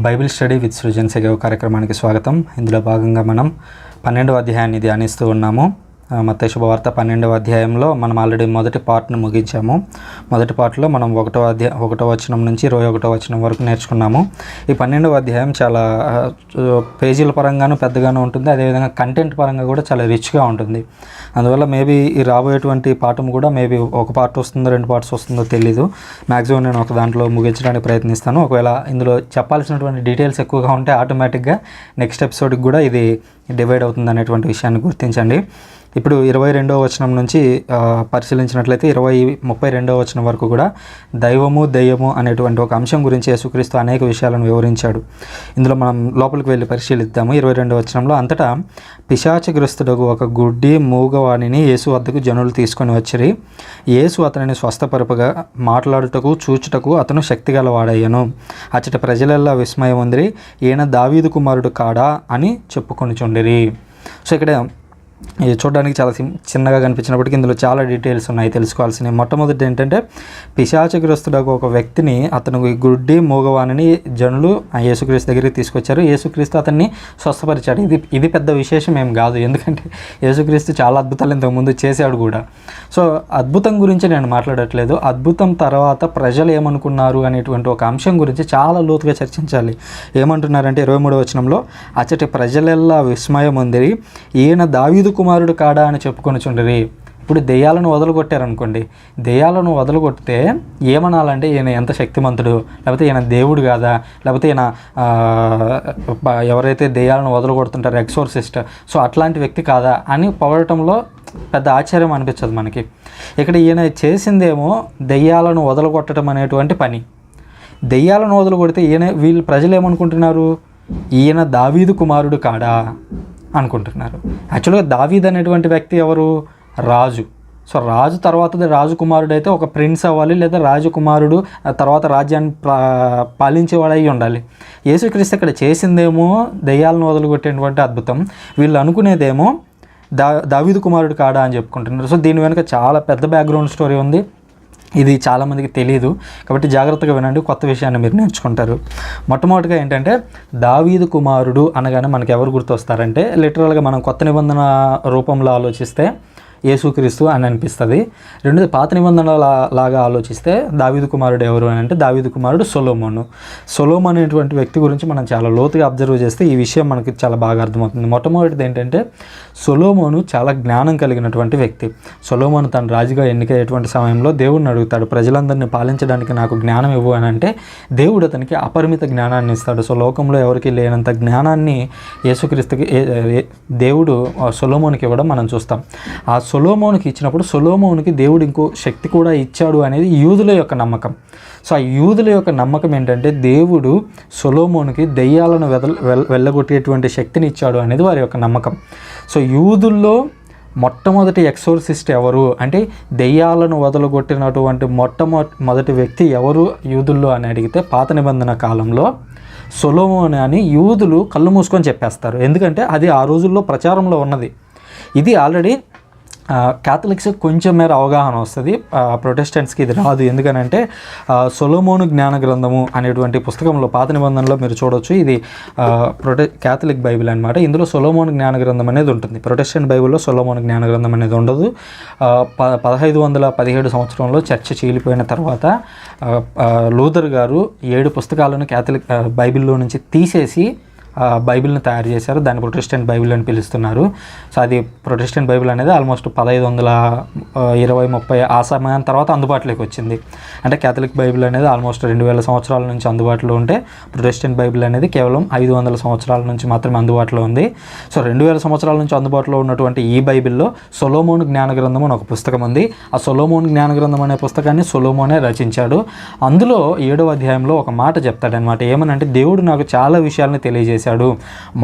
Bible study with Srujan సెగవ్ కార్యక్రమానికి స్వాగతం. ఇందులో భాగంగా మనం 12వ అధ్యాయాన్ని ధ్యానిస్తూ ఉన్నాము. మత్తయి శుభవార్త 12వ అధ్యాయంలో మనం ఆల్రెడీ మొదటి పార్ట్ను ముగించాము. మొదటి పార్ట్లో మనం 1వ వచనం నుంచి 21వ వచనం వరకు నేర్చుకున్నాము. ఈ 12వ అధ్యాయం చాలా పేజీల పరంగాను పెద్దగాను ఉంటుంది, అదేవిధంగా కంటెంట్ పరంగా కూడా చాలా రిచ్గా ఉంటుంది. అందువల్ల మేబీ ఈ రాబోయేటువంటి పాఠం కూడా మేబీ ఒక పార్ట్ వస్తుందో 2 పార్ట్స్ వస్తుందో తెలీదు. మ్యాక్సిమం నేను ఒక దాంట్లో ముగించడానికి ప్రయత్నిస్తాను. ఒకవేళ ఇందులో చెప్పాల్సినటువంటి డీటెయిల్స్ ఎక్కువగా ఉంటే ఆటోమేటిక్గా నెక్స్ట్ ఎపిసోడ్కి కూడా ఇది డివైడ్ అవుతుంది అనేటువంటి విషయాన్ని గుర్తించండి. ఇప్పుడు 22వ వచనం నుంచి పరిశీలించినట్లయితే 32వ వచనం వరకు కూడా దైవము దెయ్యము అనేటువంటి ఒక అంశం గురించి యేసుక్రీస్తు అనేక విషయాలను వివరించాడు. ఇందులో మనం లోపలికి వెళ్ళి పరిశీలిద్దాము. 22వ వచనంలో, అంతటా పిశాచగ్రస్తుడగు ఒక గుడ్డి మూగవాణిని యేసు వద్దకు జనులు తీసుకొని వచ్చిరి. యేసు అతనిని స్వస్థపరపగా మాట్లాడుటకు చూచుటకు అతను శక్తిగలవాడయ్యను. అచ్చట ప్రజలెల్లా విస్మయం ఉందిరి, ఈయన దావీదు కుమారుడు కాడా అని చెప్పుకొనిచుండిరి. సో ఇక్కడ ఇది చూడడానికి చాలా చిన్నగా కనిపించినప్పటికీ ఇందులో చాలా డీటెయిల్స్ ఉన్నాయి తెలుసుకోవాల్సినవి. మొట్టమొదటి ఏంటంటే, పిశాచగ్రస్తుడకు ఒక వ్యక్తిని, అతను గుడ్డి మూగవాణిని జనులు యేసుక్రీస్తు దగ్గరికి తీసుకొచ్చారు. యేసుక్రీస్తు అతన్ని స్వస్థపరిచాడు. ఇది పెద్ద విశేషం ఏం కాదు, ఎందుకంటే యేసుక్రీస్తు చాలా అద్భుతాలు ఇంతకుముందు చేశాడు కూడా. సో అద్భుతం గురించి నేను మాట్లాడట్లేదు, అద్భుతం తర్వాత ప్రజలు ఏమనుకున్నారు అనేటువంటి ఒక అంశం గురించి చాలా లోతుగా చర్చించాలి. ఏమంటున్నారంటే 23వ వచనంలో, అచ్చటి ప్రజలెల్లా విస్మయం ఉందిరి, ఈయన దావీదు కుమారుడు కాడా అని చెప్పుకొనిచుండిరి. ఇప్పుడు దెయ్యాలను వదలగొట్టారనుకోండి, దెయ్యాలను వదలగొట్టితే ఏమనాలంటే ఈయన ఎంత శక్తిమంతుడు, లేకపోతే ఈయన దేవుడు కాదా, లేకపోతే ఈయన ఎవరైతే దెయ్యాలను వదలగొడుతుంటారో ఎక్సోర్సిస్ట్, సో అట్లాంటి వ్యక్తి కాదా అని పొగడటంలో పెద్ద ఆశ్చర్యం అనిపించదు మనకి. ఇక్కడ ఈయన చేసిందేమో దెయ్యాలను వదలగొట్టడం అనేటువంటి పని. దెయ్యాలను వదలగొడితే వీళ్ళు ప్రజలు ఏమనుకుంటున్నారు, ఈయన దావీదు కుమారుడు కాడా అనుకుంటున్నారు. యాక్చువల్గా దావీద్ అనేటువంటి వ్యక్తి ఎవరు? రాజు. సో రాజు తర్వాత రాజకుమారుడు అయితే ఒక ప్రిన్స్ అవ్వాలి, లేదా రాజకుమారుడు తర్వాత రాజ్యాన్ని పాలించేవాడు అయి ఉండాలి. యేసుక్రీస్తు ఇక్కడ చేసిందేమో దెయ్యాలను వదలగొట్టేటువంటి అద్భుతం, వీళ్ళు అనుకునేదేమో దావీదు కుమారుడు కాడా అని చెప్పుకుంటున్నారు. సో దీని వెనుక చాలా పెద్ద బ్యాక్గ్రౌండ్ స్టోరీ ఉంది. ఇది చాలామందికి తెలియదు, కాబట్టి జాగ్రత్తగా వినండి, కొత్త విషయాన్ని మీరు నేర్చుకుంటారు. మొట్టమొదటిగా ఏంటంటే, దావీదు కుమారుడు అనగానే మనకి ఎవరు గుర్తొస్తారంటే, లిటరల్గా మనం కొత్త నిబంధన రూపంలో ఆలోచిస్తే యేసుక్రీస్తు అని అనిపిస్తుంది. రెండోది పాత నిబంధన లాగా ఆలోచిస్తే దావీదు కుమారుడు ఎవరు అని అంటే, దావీదు కుమారుడు సొలొమోను. సొలొమోన్ అనేటువంటి వ్యక్తి గురించి మనం చాలా లోతుగా అబ్జర్వ్ చేస్తే ఈ విషయం మనకి చాలా బాగా అర్థమవుతుంది. మొట్టమొదటిది ఏంటంటే, సొలొమోను చాలా జ్ఞానం కలిగినటువంటి వ్యక్తి. సొలొమోను తన రాజుగా ఎన్నికయ్యేటువంటి సమయంలో దేవుడిని అడుగుతాడు, ప్రజలందరినీ పాలించడానికి నాకు జ్ఞానం ఇవ్వు అని అంటే దేవుడు అతనికి అపరిమిత జ్ఞానాన్ని ఇస్తాడు. సో లోకంలో ఎవరికి లేనంత జ్ఞానాన్ని యేసుక్రీస్తుకి దేవుడు సొలొమోనుకి ఇవ్వడం మనం చూస్తాం. ఆ సొలొమోనుకి ఇచ్చినప్పుడు సొలొమోనుకి దేవుడు ఇంకో శక్తి కూడా ఇచ్చాడు అనేది యూదుల యొక్క నమ్మకం. సో ఆ యూదుల యొక్క నమ్మకం ఏంటంటే, దేవుడు సొలొమోనుకి దెయ్యాలను వెళ్ళగొట్టేటువంటి శక్తిని ఇచ్చాడు అనేది వారి యొక్క నమ్మకం. సో యూదుల్లో మొట్టమొదటి ఎక్సోర్సిస్ట్ ఎవరు అంటే, దెయ్యాలను వదలగొట్టినటువంటి మొట్టమొదటి వ్యక్తి ఎవరు యూదుల్లో అని అడిగితే, పాత నిబంధన కాలంలో సొలొమోను అని యూదులు కళ్ళు మూసుకొని చెప్పేస్తారు. ఎందుకంటే అది ఆ రోజుల్లో ప్రచారంలో ఉన్నది. ఇది ఆల్రెడీ క్యాథలిక్స్ కొంచెం మేర అవగాహన వస్తుంది, ప్రొటెస్టెంట్స్కి ఇది రాదు. ఎందుకనంటే సొలొమోను జ్ఞాన గ్రంథము అనేటువంటి పుస్తకంలో పాత నిబంధనలో మీరు చూడవచ్చు, ఇది క్యాథలిక్ బైబిల్ అనమాట. ఇందులో సొలొమోను జ్ఞాన గ్రంథం అనేది ఉంటుంది. ప్రొటెస్టెంట్ బైబిల్లో సొలొమోను జ్ఞాన గ్రంథం అనేది ఉండదు. 1517 సంవత్సరంలో చర్చ చీలిపోయిన తర్వాత లూథర్ గారు 7 పుస్తకాలను క్యాథలిక్ బైబిల్లో నుంచి తీసేసి బైబిల్ని తయారు చేశారు. దాన్ని ప్రొటెస్టెంట్ బైబిల్ అని పిలుస్తున్నారు. సో అది ప్రొటెస్టెంట్ బైబిల్ అనేది ఆల్మోస్ట్ 1520-30 ఆ సమయం తర్వాత అందుబాటులోకి వచ్చింది. అంటే క్యాథలిక్ బైబిల్ అనేది ఆల్మోస్ట్ 2000 సంవత్సరాల నుంచి అందుబాటులో ఉంటే, ప్రొటెస్టెంట్ బైబిల్ అనేది కేవలం 500 సంవత్సరాల నుంచి మాత్రమే అందుబాటులో ఉంది. సో 2000 సంవత్సరాల నుంచి అందుబాటులో ఉన్నటువంటి ఈ బైబిల్లో సొలొమోను జ్ఞాన గ్రంథం అని ఒక పుస్తకం ఉంది. ఆ సొలొమోను జ్ఞాన గ్రంథం అనే పుస్తకాన్ని సొలొమోనే రచించాడు. అందులో 7వ అధ్యాయంలో ఒక మాట చెప్తాడనమాట. ఏమనంటే, దేవుడు నాకు చాలా విషయాలను తెలియజేశాడు,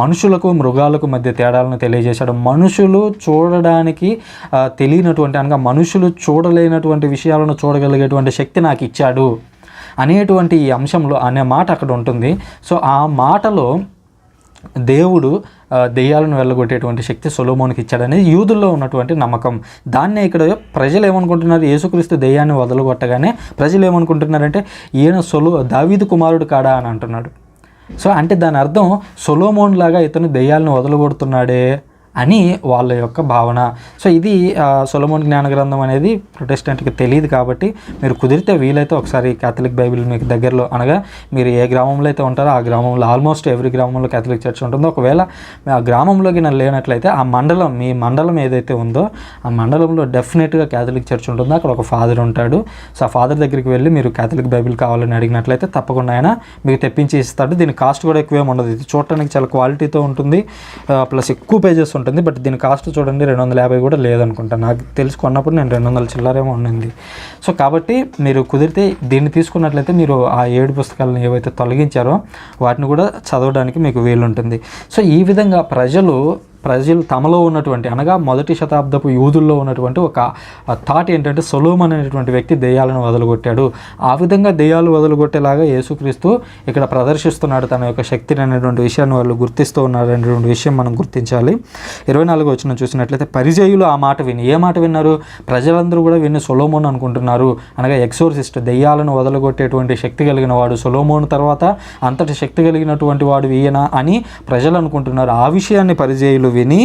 మనుషులకు మృగాలకు మధ్య తేడాలను తెలియజేశాడు, మనుషులు చూడడానికి తెలియనటువంటి అనగా మనుషులు చూడలేనటువంటి విషయాలను చూడగలిగేటువంటి శక్తి నాకు ఇచ్చాడు అనేటువంటి ఈ అంశంలో అనే మాట అక్కడ ఉంటుంది. సో ఆ మాటలో దేవుడు దెయ్యాలను వెళ్ళగొట్టేటువంటి శక్తి సొలొమోనుకి ఇచ్చాడనేది యూదుల్లో ఉన్నటువంటి నమ్మకం. దాన్నే ఇక్కడ ప్రజలు ఏమనుకుంటున్నారు, యేసుక్రీస్తు దెయ్యాన్ని వదలగొట్టగానే ప్రజలు ఏమనుకుంటున్నారంటే, ఈయన దావీదు కుమారుడు కాడా అని అంటున్నాడు. సో అంటే దాని అర్థం సొలొమోన్ లాగా ఇతను దెయ్యాలను వదలగొడుతున్నాడే అని వాళ్ళ యొక్క భావన. సో ఇది సొలొమోన్ జ్ఞాన గ్రంథం అనేది ప్రొటెస్టెంట్కి తెలియదు కాబట్టి మీరు కుదిరితే వీలైతే ఒకసారి క్యాథలిక్ బైబిల్ మీకు దగ్గరలో, అనగా మీరు ఏ గ్రామంలో అయితే ఉంటారో ఆ గ్రామంలో, ఆల్మోస్ట్ ఎవ్రీ గ్రామంలో క్యాథలిక్ చర్చ్ ఉంటుందో, ఒకవేళ ఆ గ్రామంలోకి నేను లేనట్లయితే ఆ మండలం, మీ మండలం ఏదైతే ఉందో ఆ మండలంలో డెఫినెట్గా క్యాథలిక్ చర్చ్ ఉంటుందో అక్కడ ఒక ఫాదర్ ఉంటాడు. సో ఆ ఫాదర్ దగ్గరికి వెళ్ళి మీరు క్యాథలిక్ బైబిల్ కావాలని అడిగినట్లయితే తప్పకుండా ఆయన మీకు తెప్పించి ఇస్తాడు. దీని కాస్ట్ కూడా ఎక్కువేం ఉండదు. ఇది చూడటానికి చాలా క్వాలిటీతో ఉంటుంది, ప్లస్ ఎక్కువ పేజెస్ ఉంటుంది. బట్ దీని కాస్ట్ చూడండి 250 కూడా లేదనుకుంటా, నాకు తెలిసి కొన్నప్పుడు నేను 200 చిల్లరేమో ఉండింది. సో కాబట్టి మీరు కుదిరితే దీన్ని తీసుకున్నట్లయితే మీరు ఆ 7 పుస్తకాలను ఏవైతే తొలగించారో వాటిని కూడా చదవడానికి మీకు వీలుంటుంది. సో ఈ విధంగా ప్రజలు తమలో ఉన్నటువంటి, అనగా మొదటి శతాబ్దపు యూదుల్లో ఉన్నటువంటి ఒక థాట్ ఏంటంటే సొలొమోన్ అనేటువంటి వ్యక్తి దెయ్యాలను వదలగొట్టాడు. ఆ విధంగా దెయ్యాలు వదలగొట్టేలాగా యేసుక్రీస్తు ఇక్కడ ప్రదర్శిస్తున్నాడు తన యొక్క శక్తిని అనేటువంటి విషయాన్ని వాళ్ళు గుర్తిస్తూ ఉన్నారు అనేటువంటి విషయం మనం గుర్తించాలి. 24వ వచనం చూసినట్లయితే పరిసయ్యులు ఆ మాట విని, ఏ మాట విన్నారు? ప్రజలందరూ కూడా విని సొలొమోన్ అనుకుంటున్నారు, అనగా ఎక్సోర్సిస్ట్, దెయ్యాలను వదలగొట్టేటువంటి శక్తి కలిగిన వాడు సొలొమోన్ తర్వాత అంతటి శక్తి కలిగినటువంటి వాడు ఈయన అని ప్రజలు అనుకుంటున్నారు. ఆ విషయాన్ని పరిసయ్యులు విని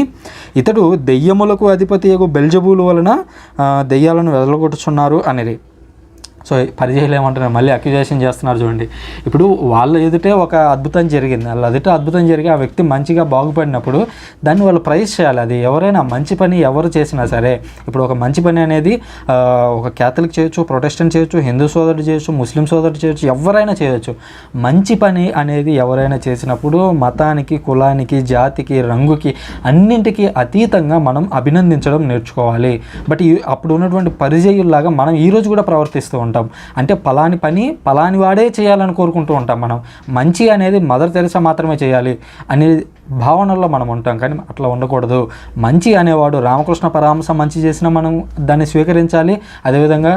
ఇతడు దెయ్యములకు అధిపతియగు బెల్జబూలు వలన దెయ్యాలను వదలగొట్టుచున్నారు అనేది. సో పరిచయాలు ఏమంటున్నారు, మళ్ళీ అక్యుజేషన్ చేస్తున్నారు చూడండి. ఇప్పుడు వాళ్ళ ఎదుటే ఒక అద్భుతం జరిగింది, వాళ్ళ ఎదుట అద్భుతం జరిగి ఆ వ్యక్తి మంచిగా బాగుపడినప్పుడు దాన్ని వాళ్ళు ప్రైజ్ చేయాలి. అది ఎవరైనా మంచి పని ఎవరు చేసినా సరే, ఇప్పుడు ఒక మంచి పని అనేది ఒక క్యాథలిక్ చేయొచ్చు, ప్రొటెస్టెంట్ చేయొచ్చు, హిందూ సోదరుడు చేయొచ్చు, ముస్లిం సోదరుడు చేయొచ్చు, ఎవరైనా చేయొచ్చు. మంచి పని అనేది ఎవరైనా చేసినప్పుడు మతానికి, కులానికి, జాతికి, రంగుకి అన్నింటికీ అతీతంగా మనం అభినందించడం నేర్చుకోవాలి. బట్ అప్పుడు ఉన్నటువంటి పరిచయుల్లాగా మనం ఈరోజు కూడా ప్రవర్తిస్తూ ఉంటాం. అంటే పలాని పని పలాని వాడే చేయాలని కోరుకుంటూ ఉంటాం. మనం మంచి అనేది మదర్ తెరెసా మాత్రమే చేయాలి అనే భావనలో మనం ఉంటాం, కానీ అట్లా ఉండకూడదు. మంచి అనేవాడు రామకృష్ణ పరమహంస మంచి చేసినా మనం దాన్ని స్వీకరించాలి. అదేవిధంగా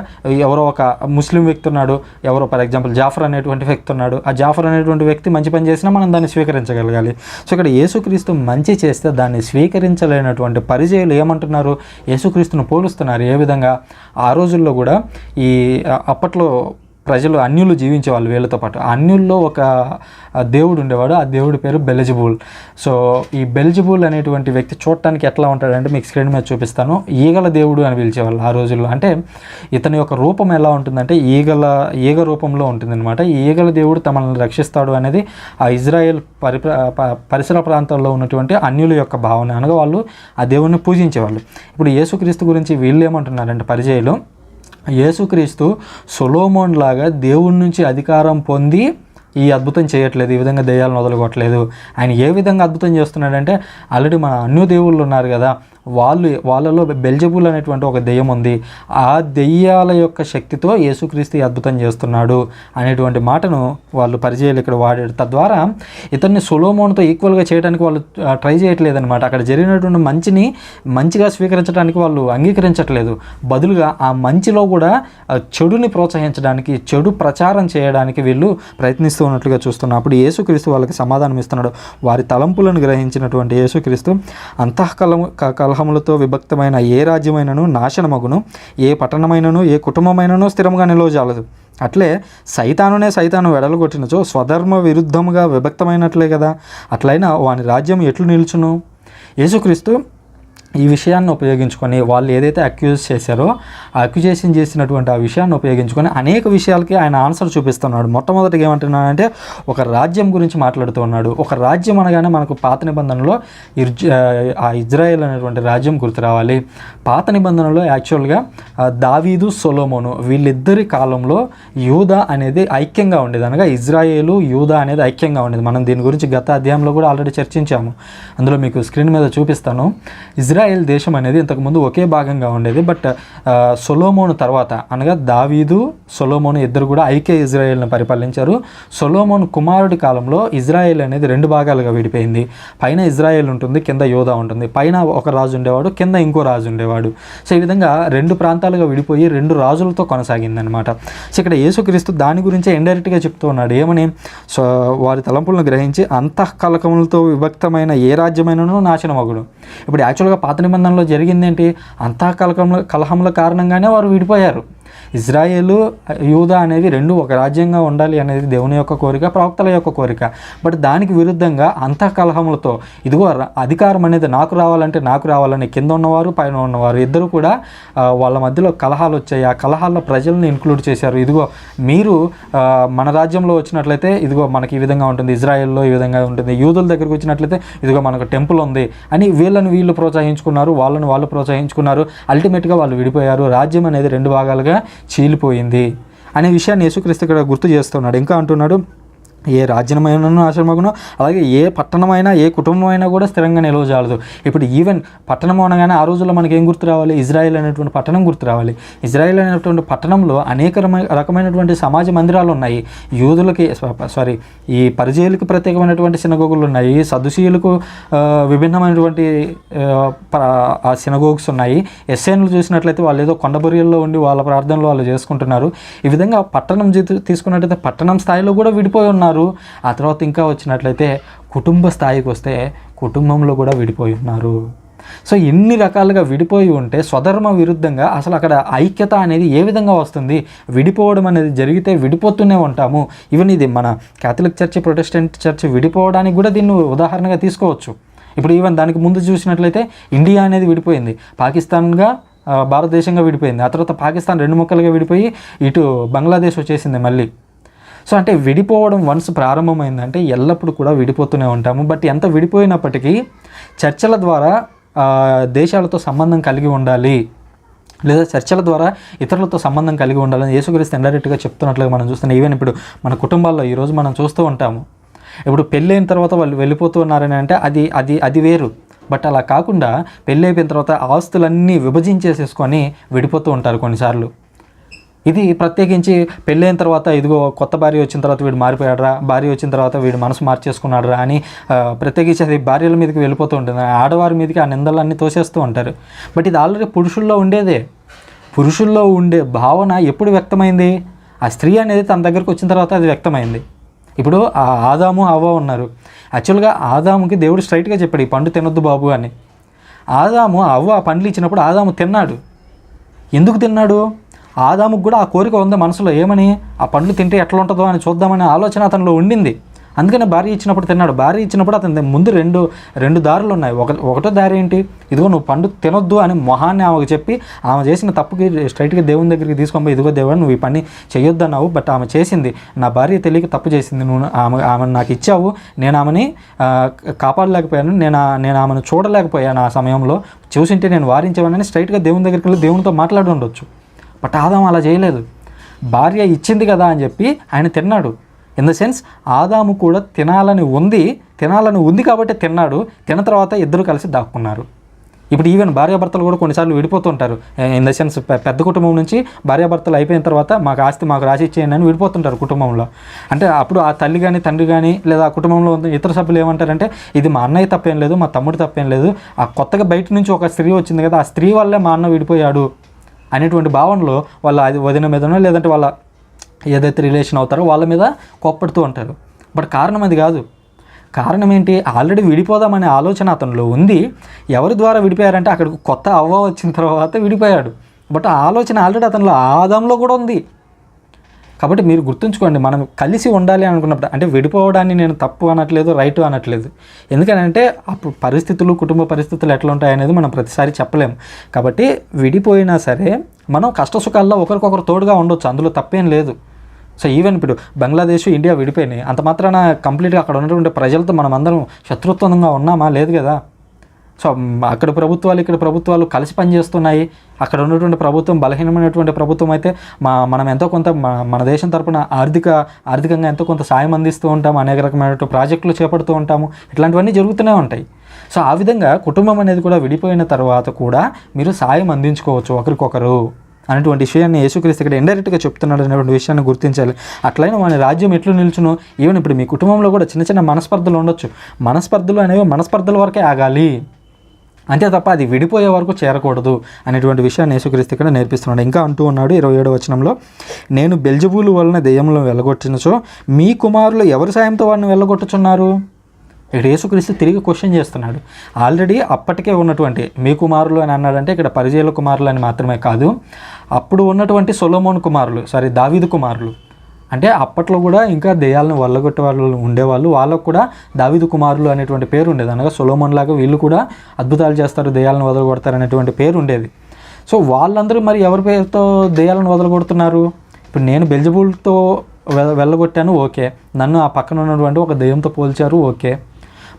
ఎవరో ఒక ముస్లిం వ్యక్తి ఉన్నాడు, ఎవరో ఫర్ ఎగ్జాంపుల్ జాఫర్ అనేటువంటి వ్యక్తి ఉన్నాడు, ఆ జాఫర్ అనేటువంటి వ్యక్తి మంచి పని చేసినా మనం దాన్ని స్వీకరించగలగాలి. సో ఇక్కడ యేసుక్రీస్తు మంచి చేస్తే దాన్ని స్వీకరించలేనటువంటి పరిచయాలు ఏమంటున్నారు? యేసుక్రీస్తును పోలుస్తున్నారు. ఏ విధంగా? ఆ రోజుల్లో కూడా ఈ అప్పట్లో ప్రజలు అన్యులు జీవించేవాళ్ళు వీళ్ళతో పాటు. అన్యుల్లో ఒక దేవుడు ఉండేవాడు, ఆ దేవుడి పేరు బెల్జబూల్. సో ఈ బెల్జబూల్ అనేటువంటి వ్యక్తి చూడటానికి ఎట్లా ఉంటాడంటే మీకు స్క్రీన్ మీద చూపిస్తాను, ఈగల దేవుడు అని పిలిచేవాళ్ళు ఆ రోజుల్లో. అంటే ఇతని యొక్క రూపం ఎలా ఉంటుందంటే ఈగ రూపంలో ఉంటుందన్నమాట. ఈ ఈగల దేవుడు తమను రక్షిస్తాడు అనేది ఆ ఇజ్రాయెల్ పరిసర ప్రాంతాల్లో ఉన్నటువంటి అన్యుల యొక్క భావన, అనగా వాళ్ళు ఆ దేవుడిని పూజించేవాళ్ళు. ఇప్పుడు యేసుక్రీస్తు గురించి వీళ్ళు ఏమంటున్నారంటే పరిచయలో, యేసుక్రీస్తు సొలొమోన్ లాగా దేవుడి నుంచి అధికారం పొంది ఈ అద్భుతం చేయట్లేదు, ఈ విధంగా దెయ్యాలను వదలగొట్టలేదు. ఆయన ఏ విధంగా అద్భుతం చేస్తున్నాడంటే, ఆల్రెడీ మన అన్య దేవుళ్ళు ఉన్నారు కదా, వాళ్ళలో బెల్జబూల్ అనేటువంటి ఒక దెయ్యం ఉంది, ఆ దెయ్యాల యొక్క శక్తితో యేసుక్రీస్తు అద్భుతం చేస్తున్నాడు అనేటువంటి మాటను వాళ్ళు పరిచయాలు ఇక్కడ వాడారు. తద్వారా ఇతన్ని సొలొమోన్తో ఈక్వల్గా చేయడానికి వాళ్ళు ట్రై చేయట్లేదన్నమాట. అక్కడ జరిగినటువంటి మంచిని మంచిగా స్వీకరించడానికి వాళ్ళు అంగీకరించట్లేదు, బదులుగా ఆ మంచిలో కూడా చెడుని ప్రోత్సహించడానికి, చెడు ప్రచారం చేయడానికి వీళ్ళు ప్రయత్నిస్తూ ఉన్నట్లుగా చూస్తున్నాం. అప్పుడు యేసుక్రీస్తు వాళ్ళకి సమాధానం ఇస్తున్నాడు. వారి తలంపులను గ్రహించినటువంటి యేసుక్రీస్తు కలహములతో విభక్తమైన ఏ రాజ్యమైనను నాశనమగును, ఏ పట్టణమైనను ఏ కుటుంబమైనను స్థిరంగా నిలవజాలదు. అట్లే సైతాను వెడలగొట్టినచో స్వధర్మ విరుద్ధముగా విభక్తమైనట్లే కదా, అట్లయినా వాని రాజ్యం ఎట్లు నిలుచును? యేసుక్రీస్తు ఈ విషయాన్ని ఉపయోగించుకొని వాళ్ళు ఏదైతే అక్యూజ్ చేశారో ఆ అక్యూజేషన్ చేసినటువంటి ఆ విషయాన్ని ఉపయోగించుకొని అనేక విషయాలకి ఆయన ఆన్సర్ చూపిస్తున్నాడు. మొట్టమొదటిగా ఏమంటున్నాడంటే ఒక రాజ్యం గురించి మాట్లాడుతూ ఉన్నాడు. ఒక రాజ్యం అనగానే మనకు పాత నిబంధనలో ఆ ఇజ్రాయెల్ అనేటువంటి రాజ్యం గుర్తు రావాలి. పాత నిబంధనలో యాక్చువల్గా దావీదు, సొలొమోను వీళ్ళిద్దరి కాలంలో యూదా అనేది ఐక్యంగా ఉండేది, అనగా ఇజ్రాయేలు యూదా అనేది ఐక్యంగా ఉండేది. మనం దీని గురించి గత అధ్యాయంలో కూడా ఆల్రెడీ చర్చించాము, అందులో మీకు స్క్రీన్ మీద చూపిస్తాను. ఇజ్రాయెల్ దేశం అనేది ఇంతకుముందు ఒకే భాగంగా ఉండేది. బట్ సొలొమోను తర్వాత, అనగా దావీదు, సొలొమోను ఇద్దరు కూడా ఐక్య ఇజ్రాయెల్ని పరిపాలించారు. సొలొమోను కుమారుడి కాలంలో ఇజ్రాయెల్ అనేది 2 భాగాలుగా విడిపోయింది. పైన ఇజ్రాయెల్ ఉంటుంది, కింద యోధా ఉంటుంది. పైన ఒక రాజు ఉండేవాడు, కింద ఇంకో రాజు ఉండేవాడు. సో ఈ విధంగా 2 ప్రాంతాలుగా విడిపోయి 2 రాజులతో కొనసాగిందనమాట. సో ఇక్కడ యేసుక్రీస్తు దాని గురించే ఇండైరెక్ట్గా చెప్తూ ఉన్నాడు. ఏమని? సో వారి తలంపులను గ్రహించి అంతఃకలకములతో విభక్తమైన ఏ రాజ్యమైనను నాశనమగుడు. ఇప్పుడు యాక్చువల్గా పాత నిబంధనలో జరిగిందేంటి? కలహముల కారణంగానే వారు విడిపోయారు. ఇజ్రాయేలు యూదా అనేవి రెండు ఒక రాజ్యంగా ఉండాలి అనేది దేవుని యొక్క కోరిక, ప్రవక్తల యొక్క కోరిక. బట్ దానికి విరుద్ధంగా అంతఃకలహములతో ఇదిగో అధికారం అనేది నాకు రావాలని కింద ఉన్నవారు పైన ఉన్నవారు ఇద్దరు కూడా వాళ్ళ మధ్యలో కలహాలు వచ్చాయి. ఆ కలహాల్లో ప్రజల్ని ఇంక్లూడ్ చేశారు. ఇదిగో మీరు మన రాజ్యంలో వచ్చినట్లయితే ఇదిగో మనకి ఈ విధంగా ఉంటుంది, ఇజ్రాయెల్లో ఈ విధంగా ఉంటుంది, యూదుల దగ్గరికి వచ్చినట్లయితే ఇదిగో మనకు టెంపుల్ ఉంది అని వీళ్ళు ప్రోత్సహించుకున్నారు, వాళ్ళు ప్రోత్సహించుకున్నారు. అల్టిమేట్గా వాళ్ళు విడిపోయారు. రాజ్యం అనేది రెండు భాగాలుగా చీలిపోయింది అనే విషయాన్ని యేసుక్రీస్తు ఇక్కడ గుర్తు చేస్తున్నాడు. ఇంకా అంటున్నాడు, ఏ రాజ్యమైనా నాశనమగునో అలాగే ఏ పట్టణమైనా ఏ కుటుంబమైనా కూడా స్థిరంగా నిలవజాలదు. ఇప్పుడు ఈవెన్ పట్టణం అనగానే ఆ రోజుల్లో మనకి ఏం గుర్తు రావాలి? ఇజ్రాయెల్ అనేటువంటి పట్టణం గుర్తు రావాలి. ఇజ్రాయెల్ అనేటువంటి పట్టణంలో అనేక రకమైనటువంటి సమాజ మందిరాలు ఉన్నాయి. యూదులకి ఈ పరిజేయులకి ప్రత్యేకమైనటువంటి సినగోగులు ఉన్నాయి, సదుషీయులకు విభిన్నమైనటువంటి ఆ సినగోగ్స్ ఉన్నాయి. ఎస్ఐన్లు చూసినట్లయితే వాళ్ళు ఏదో కొండబొరియల్లో ఉండి వాళ్ళ ప్రార్థనలు వాళ్ళు చేసుకుంటున్నారు. ఈ విధంగా పట్టణం తీసుకున్నట్లయితే పట్టణం స్థాయిలో కూడా విడిపోయి ఉన్నారు. ఆ తర్వాత ఇంకా వచ్చినట్లయితే కుటుంబ స్థాయికి వస్తే కుటుంబంలో కూడా విడిపోయి ఉన్నారు. సో ఇన్ని రకాలుగా విడిపోయి ఉంటే స్వధర్మ విరుద్ధంగా అసలు అక్కడ ఐక్యత అనేది ఏ విధంగా వస్తుంది? విడిపోవడం అనేది జరిగితే విడిపోతూనే ఉంటాము. ఈవెన్ ఇది మన క్యాథలిక్ చర్చ్, ప్రొటెస్టెంట్ చర్చ్ విడిపోవడానికి కూడా దీన్ని ఉదాహరణగా తీసుకోవచ్చు. ఇప్పుడు ఈవెన్ దానికి ముందు చూసినట్లయితే ఇండియా అనేది విడిపోయింది, పాకిస్తాన్గా భారతదేశంగా విడిపోయింది. ఆ తర్వాత పాకిస్తాన్ రెండు ముక్కలుగా విడిపోయి ఇటు బంగ్లాదేశ్ వచ్చేసింది మళ్ళీ. సో అంటే విడిపోవడం వన్స్ ప్రారంభమైందంటే ఎల్లప్పుడూ కూడా విడిపోతూనే ఉంటాము. బట్ ఎంత విడిపోయినప్పటికీ చర్చల ద్వారా దేశాలతో సంబంధం కలిగి ఉండాలి, లేదా చర్చల ద్వారా ఇతరులతో సంబంధం కలిగి ఉండాలని యేసుక్రీస్తు ఇండైరెక్ట్గా చెప్తున్నట్లుగా మనం చూస్తున్నాం. ఈవెన్ ఇప్పుడు మన కుటుంబాల్లో ఈరోజు మనం చూస్తూ ఉంటాము. ఇప్పుడు పెళ్ళైన తర్వాత వాళ్ళు వెళ్ళిపోతూ ఉన్నారని అంటే అది వేరు. బట్ అలా కాకుండా పెళ్ళి అయిపోయిన తర్వాత ఆస్తులన్నీ విభజించేసేసుకొని విడిపోతూ ఉంటారు కొన్నిసార్లు. ఇది ప్రత్యేకించి పెళ్ళైన తర్వాత ఇదిగో కొత్త భార్య వచ్చిన తర్వాత వీడు మారిపోయాడరా, భార్య వచ్చిన తర్వాత వీడు మనసు మార్చేసుకున్నాడరా అని ప్రత్యేకించి అది భార్యల మీదకి వెళ్ళిపోతూ ఉంటుంది. ఆడవారి మీదకి ఆ నిందలన్నీ తోసేస్తూ ఉంటారు. బట్ ఇది ఆల్రెడీ పురుషుల్లో ఉండేదే. పురుషుల్లో ఉండే భావన ఎప్పుడు వ్యక్తమైంది? ఆ స్త్రీ అనేది తన దగ్గరకు వచ్చిన తర్వాత అది వ్యక్తమైంది. ఇప్పుడు ఆ ఆదాము హవ్వ ఉన్నారు. యాక్చువల్గా ఆదాముకి దేవుడు స్ట్రైట్గా చెప్పాడు, ఈ పండు తినొద్దు బాబు అని. ఆదాము హవ్వ ఆ పండ్లు ఇచ్చినప్పుడు ఆదాము తిన్నాడు. ఎందుకు తిన్నాడు? ఆదాముకు కూడా ఆ కోరిక ఉంది మనసులో, ఏమని ఆ పండ్లు తింటే ఎట్లా ఉంటుందో అని చూద్దామనే ఆలోచన అతనిలో ఉండింది. అందుకని భార్య ఇచ్చినప్పుడు తిన్నాడు. భార్య ఇచ్చినప్పుడు అతని ముందు రెండు దారులు ఉన్నాయి. ఒకటో దారి ఏంటి? ఇదిగో నువ్వు పండు తినొద్దు అని మొహాన్ని ఆమెకు చెప్పి ఆమె చేసిన తప్పుకి స్ట్రైట్గా దేవుని దగ్గరికి తీసుకొని ఇదిగో దేవుడు నువ్వు ఈ పని చేయొద్దు అన్నావు, బట్ ఆమె చేసింది. నా భార్య తెలియక తప్పు చేసింది, నువ్వు ఆమెను నాకు ఇచ్చావు, నేను ఆమెని కాపాడలేకపోయాను, నేను ఆమెను చూడలేకపోయాను, ఆ సమయంలో చూసింటే నేను వారించేవానని స్ట్రైట్గా దేవుని దగ్గరికి వెళ్ళి దేవునితో మాట్లాడి ఉండొచ్చు. బట్ ఆదాము అలా చేయలేదు. భార్య ఇచ్చింది కదా అని చెప్పి ఆయన తిన్నాడు. ఇన్ ద సెన్స్ ఆదాము కూడా తినాలని ఉంది కాబట్టి తిన్నాడు. తిన్న తర్వాత ఇద్దరు కలిసి దాక్కున్నారు. ఇప్పుడు ఈవెన్ భార్యాభర్తలు కూడా కొన్నిసార్లు విడిపోతుంటారు. ఇన్ ద సెన్స్ పెద్ద కుటుంబం నుంచి భార్యాభర్తలు అయిపోయిన తర్వాత మాకు ఆస్తి మాకు రాసి ఇచ్చేయండి అని విడిపోతుంటారు కుటుంబంలో. అంటే అప్పుడు ఆ తల్లి కానీ తండ్రి కానీ లేదా ఆ కుటుంబంలో ఇతర సభ్యులు ఏమంటారంటే ఇది మా అన్నయ్య తప్పేం లేదు, మా తమ్ముడు తప్పేం లేదు, ఆ కొత్తగా బయట నుంచి ఒక స్త్రీ వచ్చింది కదా, ఆ స్త్రీ వల్లే మా అన్న విడిపోయాడు అనేటువంటి భావనలో వాళ్ళ అది వదిన మీదనో లేదంటే వాళ్ళ ఏదైతే రిలేషన్ అవుతారో వాళ్ళ మీద కోప్పడుతూ ఉంటారు. బట్ కారణం అది కాదు. కారణం ఏంటి? ఆల్రెడీ విడిపోదామనే ఆలోచన అతనిలో ఉంది. ఎవరి ద్వారా విడిపోయారంటే అక్కడికి కొత్త అవ్వ వచ్చిన తర్వాత విడిపోయాడు. బట్ ఆ ఆలోచన ఆల్రెడీ అతనిలో ఆదంలో కూడా ఉంది. కాబట్టి మీరు గుర్తుంచుకోండి, మనం కలిసి ఉండాలి అనుకున్నప్పుడు, అంటే విడిపోవడాన్ని నేను తప్పు అనట్లేదు, రైట్ అనట్లేదు. ఎందుకనంటే అప్పుడు పరిస్థితులు, కుటుంబ పరిస్థితులు ఎట్లా ఉంటాయనేది మనం ప్రతిసారి చెప్పలేము. కాబట్టి విడిపోయినా సరే మనం కష్టసుఖాల్లో ఒకరికొకరు తోడుగా ఉండొచ్చు, అందులో తప్పేం లేదు. సో ఈవెన్ ఇప్పుడు బంగ్లాదేశ్, ఇండియా విడిపోయినాయి, అంత మాత్రాన కంప్లీట్గా అక్కడ ఉన్నటువంటి ప్రజలతో మనం అందరం శత్రుత్వంగా ఉన్నామా? లేదు కదా. సో అక్కడ ప్రభుత్వాలు ఇక్కడ ప్రభుత్వాలు కలిసి పనిచేస్తున్నాయి. అక్కడ ఉన్నటువంటి ప్రభుత్వం బలహీనమైనటువంటి ప్రభుత్వం అయితే మనం ఎంతో కొంత మన దేశం తరపున ఆర్థికంగా ఎంతో కొంత సాయం అందిస్తూ ఉంటాము, అనేక రకమైనటువంటి ప్రాజెక్టులు చేపడుతూ ఉంటాము, ఇట్లాంటివన్నీ జరుగుతూనే ఉంటాయి. సో ఆ విధంగా కుటుంబం అనేది కూడా విడిపోయిన తర్వాత కూడా మీరు సాయం అందించుకోవచ్చు ఒకరికొకరు అనేటువంటి విషయాన్ని యేసుక్రీస్తు ఇక్కడ ఇండైరెక్ట్గా చెప్తున్నాడు అనేటువంటి విషయాన్ని గుర్తించాలి. అట్లయినా మన రాజ్యం ఎట్లు నిల్చును? ఈవెన్ ఇప్పుడు మీ కుటుంబంలో కూడా చిన్న చిన్న మనస్పర్ధలు ఉండొచ్చు. మనస్పర్ధలు అనేవి మనస్పర్ధల వరకే ఆగాలి, అంతే తప్ప అది విడిపోయే వరకు చేరకూడదు అనేటువంటి విషయాన్ని యేసుక్రీస్తు ఇక్కడ నేర్పిస్తున్నాడు. ఇంకా అంటూ ఉన్నాడు 27వ వచనంలో, నేను బెల్జెబూలు వలన దెయ్యములను వెళ్ళగొట్టినచో మీ కుమారులు ఎవరి సాయంతో వాడిని వెళ్ళగొట్టుచున్నారు? ఇక్కడ యేసుక్రీస్తు తిరిగి క్వశ్చన్ చేస్తున్నాడు. ఆల్రెడీ అప్పటికే ఉన్నటువంటి మీ కుమారులు అని అన్నాడంటే ఇక్కడ పరిచయల కుమారులు అని మాత్రమే కాదు, అప్పుడు ఉన్నటువంటి సొలొమోను కుమారులు, దావీదు కుమారులు, అంటే అప్పట్లో కూడా ఇంకా దెయ్యాలను వల్లగొట్టే వాళ్ళు ఉండేవాళ్ళు, వాళ్ళకు కూడా దావీదు కుమారులు అనేటువంటి పేరు ఉండేది. అనగా సొలొమోన్ లాగా వీళ్ళు కూడా అద్భుతాలు చేస్తారు, దెయ్యాలను వదలగొడతారు అనేటువంటి పేరు ఉండేది. సో వాళ్ళందరూ మరి ఎవరి పేరుతో దెయ్యాలను వదలగొడుతున్నారు? ఇప్పుడు నేను బెల్జబూల్తో వెళ్ళగొట్టాను, ఓకే, నన్ను ఆ పక్కన ఉన్నటువంటి ఒక దెయ్యంతో పోల్చారు, ఓకే,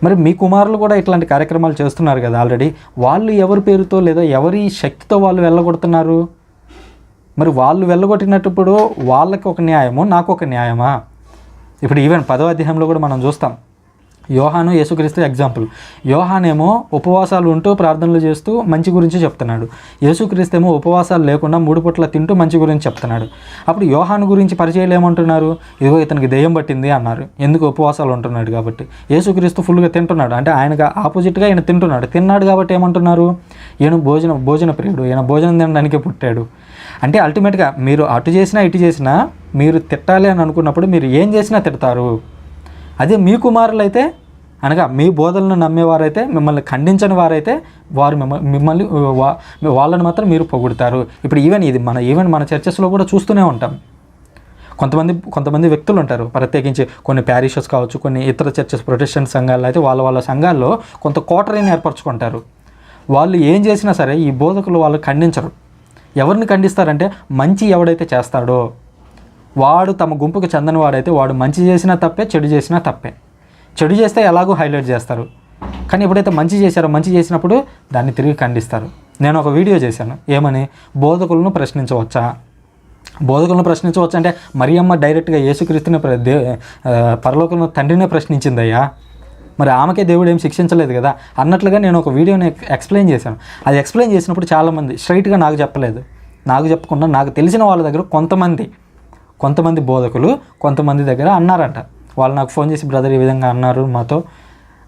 మరి మీ కుమారులు కూడా ఇట్లాంటి కార్యక్రమాలు చేస్తున్నారు కదా ఆల్రెడీ, వాళ్ళు ఎవరి పేరుతో లేదా ఎవరి శక్తితో వాళ్ళు వెళ్ళగొడుతున్నారు? మరి వాళ్ళు వెళ్ళగొట్టినప్పుడు వాళ్ళకి ఒక న్యాయము, నాకు ఒక న్యాయమా? ఇప్పుడు ఈవెన్ 10వ అధ్యాయంలో కూడా మనం చూస్తాం, యోహాను యేసుక్రీస్తు ఎగ్జాంపుల్. యోహానేమో ఉపవాసాలు ఉంటూ ప్రార్థనలు చేస్తూ మంచి గురించి చెప్తున్నాడు, యేసుక్రీస్తు ఏమో ఉపవాసాలు లేకుండా 3 పూట్ల తింటూ మంచి గురించి చెప్తున్నాడు. అప్పుడు యోహాను గురించి పరిచయాలు ఏమంటున్నారు? ఇదిగో ఇతనికి దెయ్యం పట్టింది అన్నారు, ఎందుకు? ఉపవాసాలు ఉంటున్నాడు కాబట్టి. యేసుక్రీస్తు ఫుల్గా తింటున్నాడు, అంటే ఆయనకు ఆపోజిట్గా ఈయన తిన్నాడు కాబట్టి ఏమంటున్నారు? ఈయన భోజన ప్రియుడు, ఈయన భోజనం తినడానికే పుట్టాడు. అంటే అల్టిమేట్గా మీరు అటు చేసినా ఇటు చేసినా మీరు తిట్టాలి అని అనుకున్నప్పుడు మీరు ఏం చేసినా తిడతారు. అదే మీ కుమారులు అయితే, అనగా మీ బోధనలను నమ్మేవారైతే, మిమ్మల్ని ఖండించని వారైతే వారు మిమ్మల్ని వాళ్ళని మాత్రం మీరు పొగుడుతారు. ఇప్పుడు ఈవెన్ మన చర్చెస్లో కూడా చూస్తూనే ఉంటాం. కొంతమంది వ్యక్తులు ఉంటారు, ప్రత్యేకించి కొన్ని ప్యారిషెస్ కావచ్చు, కొన్ని ఇతర చర్చెస్, ప్రొటెస్టెంట్ సంఘాల్లో అయితే వాళ్ళ సంఘాల్లో కొంత కోటరీని ఏర్పరచుకుంటారు. వాళ్ళు ఏం చేసినా సరే ఈ బోధకులు వాళ్ళు ఖండించరు. ఎవరిని ఖండిస్తారంటే మంచి ఎవడైతే చేస్తాడో వాడు తమ గుంపుకు చెందని వాడైతే వాడు మంచి చేసినా తప్పే, చెడు చేసినా తప్పే. చెడు చేస్తే ఎలాగో హైలైట్ చేస్తారు, కానీ ఎప్పుడైతే మంచి చేసినప్పుడు దాన్ని తిరిగి ఖండిస్తారు. నేను ఒక వీడియో చేశాను, ఏమని? బోధకులను ప్రశ్నించవచ్చా అంటే మరియమ్మ డైరెక్ట్గా యేసుక్రీస్తుని పరలోకంలో తండ్రినే ప్రశ్నించిందయ్యా, మరి ఆమెకే దేవుడు ఏం శిక్షించలేదు కదా అన్నట్లుగా నేను ఒక వీడియోని ఎక్స్ప్లెయిన్ చేశాను. అది ఎక్స్ప్లెయిన్ చేసినప్పుడు చాలామంది స్ట్రైట్గా నాకు చెప్పలేదు, నాకు చెప్పకుండా నాకు తెలిసిన వాళ్ళ దగ్గర కొంతమంది బోధకులు కొంతమంది దగ్గర అన్నారంట. వాళ్ళు నాకు ఫోన్ చేసి, బ్రదర్ ఈ విధంగా అన్నారు మాతో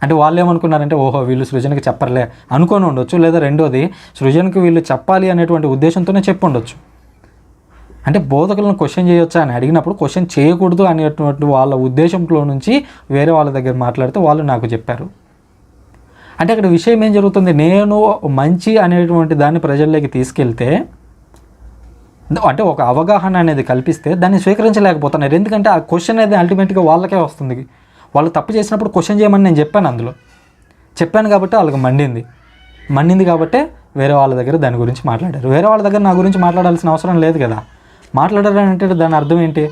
అంటే వాళ్ళు ఏమనుకున్నారంటే, ఓహో వీళ్ళు సృజనకి చెప్పర్లే అనుకొని ఉండొచ్చు, లేదా రెండోది సృజనకి వీళ్ళు చెప్పాలి అనేటువంటి ఉద్దేశంతోనే చెప్పి ఉండొచ్చు. అంటే బోధకులను క్వశ్చన్ చేయొచ్చా అని అడిగినప్పుడు క్వశ్చన్ చేయకూడదు అనేటువంటి వాళ్ళ ఉద్దేశంలో నుంచి వేరే వాళ్ళ దగ్గర మాట్లాడితే వాళ్ళు నాకు చెప్పారు. అంటే అక్కడ విషయం ఏం జరుగుతుంది? నేను మంచి అనేటువంటి దాన్ని ప్రజల్లోకి తీసుకెళ్తే, అంటే ఒక అవగాహన అనేది కల్పిస్తే దాన్ని స్వీకరించలేకపోతున్నారు. ఎందుకంటే ఆ క్వశ్చన్ అనేది అల్టిమేట్గా వాళ్ళకే వస్తుంది. వాళ్ళు తప్పు చేసినప్పుడు క్వశ్చన్ చేయమని నేను చెప్పాను కాబట్టి వాళ్ళకి మండింది కాబట్టి వేరే వాళ్ళ దగ్గర దాని గురించి మాట్లాడారు. వేరే వాళ్ళ దగ్గర నా గురించి మాట్లాడాల్సిన అవసరం లేదు కదా. మాట్లాడారంటే దాని అర్థం ఏంటి?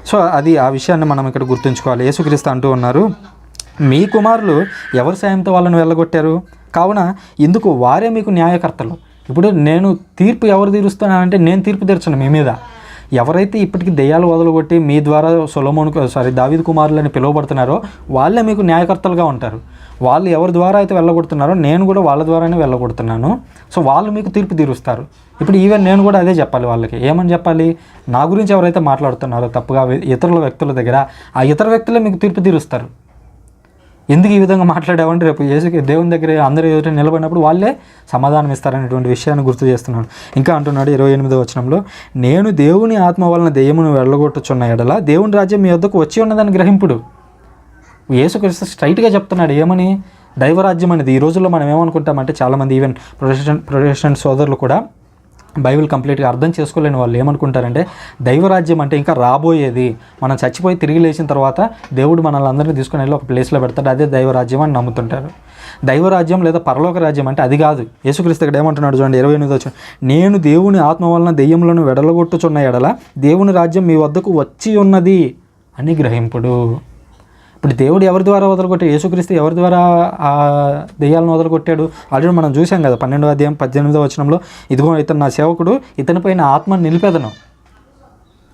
సో ఆ విషయాన్ని మనం ఇక్కడ గుర్తుంచుకోవాలి. యేసుక్రీస్తు అంటూ ఉన్నారు, మీ కుమారులు ఎవరి సాయంతో వాళ్ళని వెళ్ళగొట్టారు, కావున ఇందుకు వారే మీకు న్యాయకర్తలు. ఇప్పుడు నేను తీర్పు ఎవరు తీరుస్తున్నానంటే నేను తీర్పు తీర్చను మీ మీద. ఎవరైతే ఇప్పటికీ దెయ్యాలు వదలగొట్టి మీ ద్వారా దావీదు కుమారులని పిలువబడుతున్నారో వాళ్ళే మీకు న్యాయకర్తలుగా ఉంటారు. వాళ్ళు ఎవరి ద్వారా అయితే వెళ్ళగొడుతున్నారో నేను కూడా వాళ్ళ ద్వారానే వెళ్ళగొడుతున్నాను. సో వాళ్ళు మీకు తీర్పు తీరుస్తారు. ఇప్పుడు ఈవెన్ నేను కూడా అదే చెప్పాలి వాళ్ళకి. ఏమని చెప్పాలి? నా గురించి ఎవరైతే మాట్లాడుతున్నారో తప్పుగా ఇతరుల వ్యక్తుల దగ్గర, ఆ ఇతర వ్యక్తులే మీకు తీర్పు తీరుస్తారు. ఎందుకు ఈ విధంగా మాట్లాడామంటే రేపు దేవుని దగ్గర అందరూ ఎదుట నిలబడినప్పుడు వాళ్ళే సమాధానం ఇస్తారనేటువంటి విషయాన్ని గుర్తు చేస్తున్నాడు. ఇంకా అంటున్నాడు 28వ వచనంలో, నేను దేవుని ఆత్మ వలన దెయ్యమును వెళ్ళగొట్టుచున్న ఎడల దేవుని రాజ్యం మీ వద్దకు వచ్చి ఉన్నదని గ్రహింపుడు. యేసుక్రీస్తు స్ట్రైట్గా చెప్తున్నాడు. ఏమని? దైవరాజ్యం అనేది. ఈ రోజుల్లో మనం ఏమనుకుంటామంటే చాలామంది ఈవెన్ ప్రొటెస్టెంట్ సోదరులు కూడా బైబిల్ కంప్లీట్గా అర్థం చేసుకోలేని వాళ్ళు ఏమనుకుంటారంటే దైవరాజ్యం అంటే ఇంకా రాబోయేది, మనం చచ్చిపోయి తిరిగి లేచిన తర్వాత దేవుడు మనల్ని అందరినీ తీసుకుని వెళ్ళి ఒక ప్లేస్లో పెడతాడు, అదే దైవరాజ్యం అని నమ్ముతుంటారు. దైవరాజ్యం లేదా పరలోక రాజ్యం అంటే అది కాదు. యేసుక్రీస్తు ఇక్కడ ఏమంటున్నాడు చూడండి 28వ వచనం, నేను దేవుని ఆత్మ వలన దెయ్యములను వెడలగొట్టుచున్న ఎడల దేవుని రాజ్యం మీ వద్దకు వచ్చి ఉన్నది అని గ్రహింపుడు. ఇప్పుడు దేవుడు ఎవరి ద్వారా వదలగొట్టాడు? యేసుక్రీస్తు ఎవరి ద్వారా ఆ దెయ్యాలను వదలగొట్టాడు? ఆల్రెడీ మనం చూసాం కదా 12వ అధ్యాయం 18వ వచనంలో, ఇదిగో ఇతను నా సేవకుడు, ఇతనిపైన ఆత్మను నిలిపేదను.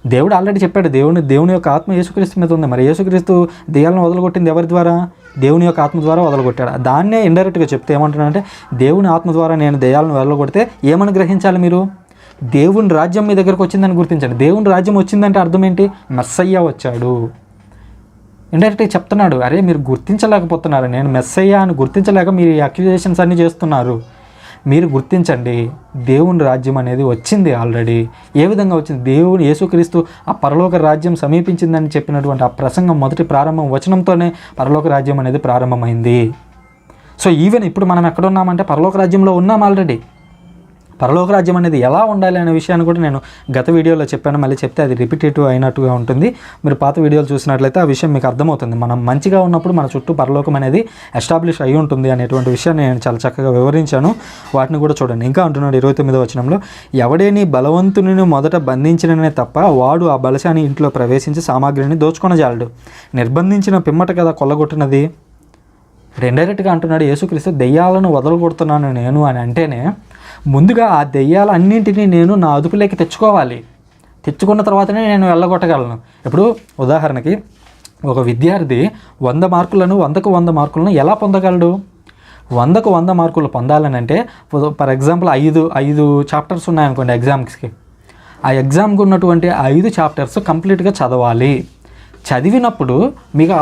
దేవుడు ఆల్రెడీ చెప్పాడు, దేవుని యొక్క ఆత్మ యేసుక్రీస్తు మీద ఉంది. మరి యేసుక్రీస్తు దెయ్యాలను వదలగొట్టింది ఎవరి ద్వారా? దేవుని యొక్క ఆత్మ ద్వారా వదలగొట్టాడు. దాన్నే ఇండైరెక్ట్గా చెప్తే ఏమంటున్నాడంటే దేవుని ఆత్మ ద్వారా నేను దెయ్యాలను వదలగొడితే ఏమని గ్రహించాలి మీరు? దేవుని రాజ్యం మీ దగ్గరకు వచ్చిందని గుర్తించండి. దేవుని రాజ్యం వచ్చిందంటే అర్థం ఏంటి? మెస్సయ్య వచ్చాడు. ఇండైరెక్ట్గా చెప్తున్నాడు, అరే మీరు గుర్తించలేకపోతున్నారు, నేను మెస్సయ్య అని గుర్తించలేక మీరు ఈ అక్యూజేషన్స్ అన్నీ చేస్తున్నారు. మీరు గుర్తించండి, దేవుని రాజ్యం అనేది వచ్చింది ఆల్రెడీ. ఏ విధంగా వచ్చింది? దేవుని యేసుక్రీస్తు ఆ పరలోక రాజ్యం సమీపించిందని చెప్పినటువంటి ఆ ప్రసంగం మొదటి ప్రారంభం వచనంతోనే పరలోక రాజ్యం అనేది ప్రారంభమైంది. సో ఈవెన్ ఇప్పుడు మనం ఎక్కడ ఉన్నామంటే పరలోక రాజ్యంలో ఉన్నాం ఆల్రెడీ. పరలోక రాజ్యం అనేది ఎలా ఉండాలి అనే విషయాన్ని కూడా నేను గత వీడియోలో చెప్పాను. మళ్ళీ చెప్తే అది రిపిటేటివ్ అయినట్టుగా ఉంటుంది. మీరు పాత వీడియోలు చూసినట్లయితే ఆ విషయం మీకు అర్థమవుతుంది. మనం మంచిగా ఉన్నప్పుడు మన చుట్టూ పరలోకం అనేది ఎస్టాబ్లిష్ అయి ఉంటుంది అనేటువంటి విషయాన్ని నేను చాలా చక్కగా వివరించాను. వాటిని కూడా చూడండి. ఇంకా అంటున్నాడు 29వ వచనంలో, ఎవడేని బలవంతుని మొదట బంధించిననే తప్ప వాడు ఆ బలశాని ఇంట్లో ప్రవేశించి సామాగ్రిని దోచుకొనజాలడు. నిర్బంధించిన పిమ్మట కదా కొల్లగొట్టినది. ఇండైరెక్ట్గా అంటున్నాడు యేసుక్రీస్తు, దెయ్యాలను వదలగొడుతున్నాను నేను అని అంటేనే ముందుగా ఆ దెయ్యాలన్నింటినీ నేను నా అదుపులోకి తెచ్చుకోవాలి. తెచ్చుకున్న తర్వాతనే నేను వెళ్ళగొట్టగలను. ఇప్పుడు ఉదాహరణకి ఒక విద్యార్థి 100 మార్కులను 100కు 100 మార్కులను ఎలా పొందగలడు? 100కు 100 మార్కులు పొందాలని అంటే ఫర్ ఎగ్జాంపుల్ 5 చాప్టర్స్ ఉన్నాయనుకోండి ఎగ్జామ్స్కి. ఆ ఎగ్జామ్కి ఉన్నటువంటి 5 చాప్టర్స్ కంప్లీట్గా చదవాలి. చదివినప్పుడు మీకు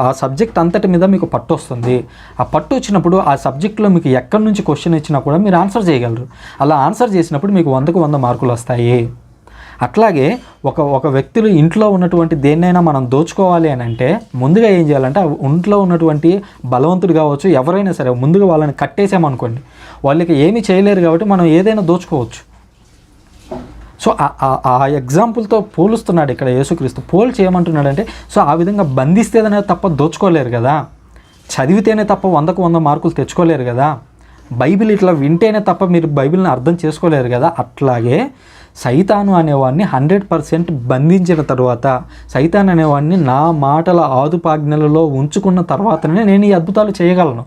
ఆ సబ్జెక్ట్ అంతటి మీద మీకు పట్టు వస్తుంది. ఆ పట్టు వచ్చినప్పుడు ఆ సబ్జెక్ట్లో మీకు ఎక్కడి నుంచి క్వశ్చన్ ఇచ్చినా కూడా మీరు ఆన్సర్ చేయగలరు. అలా ఆన్సర్ చేసినప్పుడు మీకు 100కు 100 మార్కులు వస్తాయి. అట్లాగే ఒక వ్యక్తులు ఇంట్లో ఉన్నటువంటి దేన్నైనా మనం దోచుకోవాలి అని అంటే ముందుగా ఏం చేయాలంటే ఇంట్లో ఉన్నటువంటి బలవంతుడు కావచ్చు, ఎవరైనా సరే ముందుగా వాళ్ళని కట్టేసామనుకోండి, వాళ్ళకి ఏమీ చేయలేరు కాబట్టి మనం ఏదైనా దోచుకోవచ్చు. సో ఆ ఎగ్జాంపుల్తో పోలుస్తున్నాడు ఇక్కడ యేసుక్రీస్తు. పోల్ చేయమంటున్నాడంటే సో ఆ విధంగా బంధిస్తేనే తప్ప దోచుకోలేరు కదా, చదివితేనే తప్ప 100కు 100 మార్కులు తెచ్చుకోలేరు కదా, బైబిల్ ఇట్లా వింటేనే తప్ప మీరు బైబిల్ని అర్థం చేసుకోలేరు కదా. అట్లాగే సైతాను అనేవాడిని 100% బంధించిన తర్వాత, సైతాన్ అనేవాడిని నా మాటల ఆదుపాజ్ఞలలో ఉంచుకున్న తర్వాతనే నేను ఈ అద్భుతాలు చేయగలను.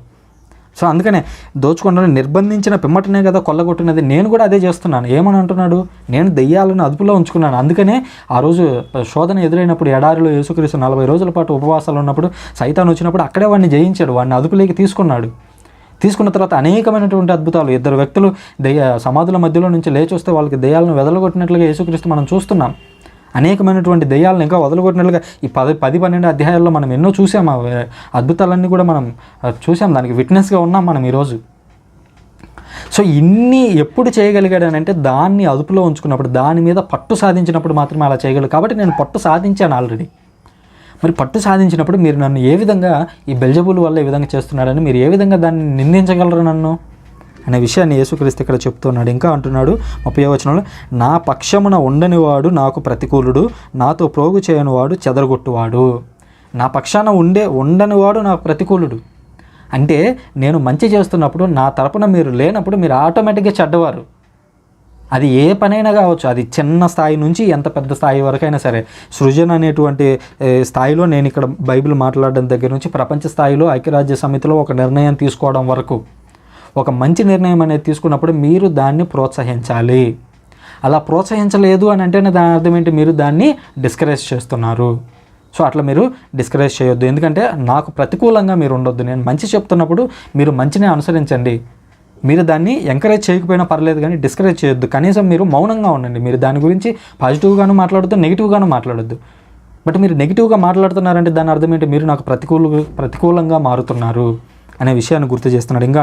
సో అందుకనే దోచుకుంటాను, నిర్బంధించిన పిమ్మటనే కదా కొల్లగొట్టినది. నేను కూడా అదే చేస్తున్నాను. ఏమని అంటున్నాడు? నేను దెయ్యాలను అదుపులో ఉంచుకున్నాను. అందుకనే ఆ రోజు శోధన ఎదురైనప్పుడు ఎడారిలో యేసుక్రీస్తు 40 రోజుల పాటు ఉపవాసాలు ఉన్నప్పుడు సైతాన్ వచ్చినప్పుడు అక్కడే వాడిని జయించాడు, వాడిని అదుపులోకి తీసుకున్నాడు. తీసుకున్న తర్వాత అనేకమైనటువంటి అద్భుతాలు, 2 వ్యక్తులు సమాధుల మధ్యలో నుంచి లేచి వస్తే వాళ్ళకి దెయ్యాలను వెదలగొట్టినట్లుగా యేసుక్రీస్తు మనం చూస్తున్నాం. అనేకమైనటువంటి దెయ్యాలను ఇంకా వదలగొట్టినట్లుగా ఈ 10-12 అధ్యాయాల్లో మనం ఎన్నో చూసాం. అద్భుతాలన్నీ కూడా మనం చూసాం, దానికి విట్నెస్గా ఉన్నాం మనం ఈరోజు. సో ఇన్ని ఎప్పుడు చేయగలిగాడనంటే దాన్ని అదుపులో ఉంచుకున్నప్పుడు, దాని మీద పట్టు సాధించినప్పుడు మాత్రమే అలా చేయగలడు. కాబట్టి నేను పట్టు సాధించాను ఆల్రెడీ. మరి పట్టు సాధించినప్పుడు మీరు నన్ను ఏ విధంగా ఈ బెల్జబూల్ వల్ల ఈ విధంగా చేస్తున్నాడని మీరు ఏ విధంగా దాన్ని నిందించగలరు నన్ను అనే విషయాన్ని యేసుక్రీస్తు ఇక్కడ చెప్తున్నాడు. ఇంకా అంటున్నాడు 30వ వచనంలో, నా పక్షమున ఉండనివాడు నాకు ప్రతికూలుడు, నాతో ప్రోగు చేయనివాడు చెదరగొట్టువాడు. నా పక్షాన ఉండనివాడు నాకు ప్రతికూలుడు అంటే నేను మంచి చేస్తున్నప్పుడు నా తరపున మీరు లేనప్పుడు మీరు ఆటోమేటిక్గా చెడ్డవారు. అది ఏ పనైనా కావచ్చు, అది చిన్న స్థాయి నుంచి ఎంత పెద్ద స్థాయి వరకైనా సరే. సృజన అనేటువంటి స్థాయిలో నేను ఇక్కడ బైబిల్ మాట్లాడడం దగ్గర నుంచి ప్రపంచ స్థాయిలో ఐక్యరాజ్య సమితిలో ఒక నిర్ణయం తీసుకోవడం వరకు, ఒక మంచి నిర్ణయం అనేది తీసుకున్నప్పుడు మీరు దాన్ని ప్రోత్సహించాలి. అలా ప్రోత్సహించలేదు అని అంటేనే దాని అర్థం ఏంటి? మీరు దాన్ని డిస్కరేజ్ చేస్తున్నారు. సో అట్లా మీరు డిస్కరేజ్ చేయొద్దు. ఎందుకంటే నాకు ప్రతికూలంగా మీరు ఉండొద్దు. నేను మంచి చెప్తున్నప్పుడు మీరు మంచినే అనుసరించండి. మీరు దాన్ని ఎంకరేజ్ చేయకపోయినా పర్లేదు, కానీ డిస్కరేజ్ చేయొద్దు. కనీసం మీరు మౌనంగా ఉండండి. మీరు దాని గురించి పాజిటివ్గాను మాట్లాడొద్దు, నెగిటివ్గాను మాట్లాడొద్దు. బట్ మీరు నెగిటివ్గా మాట్లాడుతున్నారంటే దాని అర్థం ఏంటి? మీరు నాకు ప్రతికూలంగా మారుతున్నారు అనే విషయాన్ని గుర్తు చేస్తున్నాడు. ఇంకా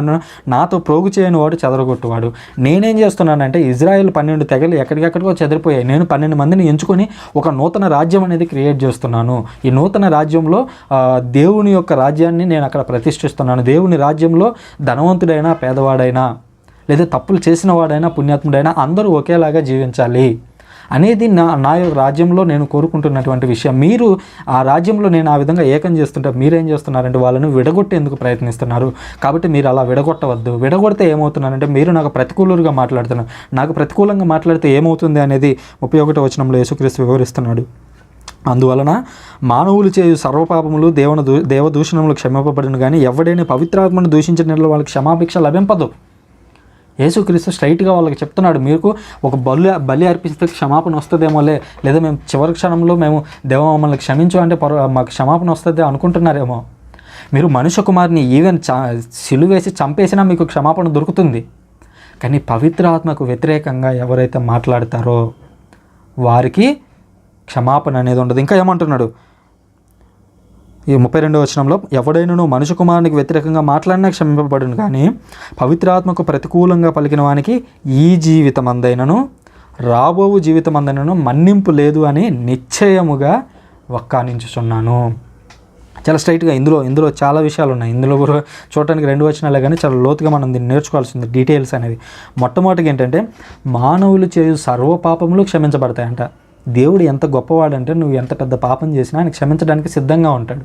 నాతో ప్రోగు చేయని వాడు చెదరగొట్టువాడు. నేనేం చేస్తున్నానంటే ఇజ్రాయెల్ 12 తెగలు ఎక్కడికెక్కడికో చెదిరిపోయాయి. నేను 12 మందిని ఎంచుకొని ఒక నూతన రాజ్యం అనేది క్రియేట్ చేస్తున్నాను. ఈ నూతన రాజ్యంలో దేవుని యొక్క రాజ్యాన్ని నేను అక్కడ ప్రతిష్ఠిస్తున్నాను. దేవుని రాజ్యంలో ధనవంతుడైనా పేదవాడైనా లేదా తప్పులు చేసిన వాడైనా పుణ్యాత్ముడైనా అందరూ ఒకేలాగా జీవించాలి అనేది నా రాజ్యంలో నేను కోరుకుంటున్నటువంటి విషయం. మీరు ఆ రాజ్యంలో నేను ఆ విధంగా ఏకం చేస్తుంటే మీరేం చేస్తున్నారంటే వాళ్ళని విడగొట్టేందుకు ప్రయత్నిస్తున్నారు. కాబట్టి మీరు అలా విడగొట్టవద్దు. విడగొడితే ఏమవుతున్నారంటే మీరు నాకు ప్రతికూలంగా మాట్లాడుతున్నారు. నాకు ప్రతికూలంగా మాట్లాడితే ఏమవుతుంది అనేది 31వ వచనంలో యేసుక్రీస్తు వివరిస్తున్నాడు. అందువలన మానవులు చేయు సర్వపాపములు దేవదూషణములు క్షమింపబడిన కానీ ఎవడైనా పవిత్రాత్మను దూషించిన వాళ్ళకి క్షమాభిక్ష లభింపదు. యేసుక్రీస్తు స్ట్రైట్గా వాళ్ళకి చెప్తున్నాడు, మీకు ఒక బలి అర్పిస్తే క్షమాపణ వస్తుందేమోలే, లేదా మేము చివరి క్షణంలో మేము దేవ మమ్మల్ని క్షమించు అంటే మాకు క్షమాపణ వస్తుంది అనుకుంటున్నారేమో. మీరు మనుష్య కుమారుని ఈవెన్ సిలువేసి చంపేసినా మీకు క్షమాపణ దొరుకుతుంది. కానీ పవిత్రాత్మకు వ్యతిరేకంగా ఎవరైతే మాట్లాడతారో వారికి క్షమాపణ అనేది ఉండదు. ఇంకా ఏమంటున్నాడు? ఈ 32వ వచనంలో, ఎవడైనను మనుష్య కుమారునికి వ్యతిరేకంగా మాట్లాడినా క్షమింపబడును, కానీ పవిత్రాత్మకు ప్రతికూలంగా పలికిన వానికి ఈ జీవితమందైనను రాబోవు జీవితమందైనను మన్నింపు లేదు అని నిశ్చయముగా వక్కానించుచున్నాను. చాలా స్ట్రైట్గా ఇందులో చాలా విషయాలు ఉన్నాయి. ఇందులో కూడా చూడటానికి 2 వచనాలే, కానీ చాలా లోతుగా మనం దీన్ని నేర్చుకోవాల్సింది డీటెయిల్స్ అనేవి. మొట్టమొదటిగా ఏంటంటే, మానవులు చేయు సర్వ పాపములు క్షమించబడతాయంట. దేవుడు ఎంత గొప్పవాడంటే, నువ్వు ఎంత పెద్ద పాపం చేసినా ఆయన క్షమించడానికి సిద్ధంగా ఉంటాడు.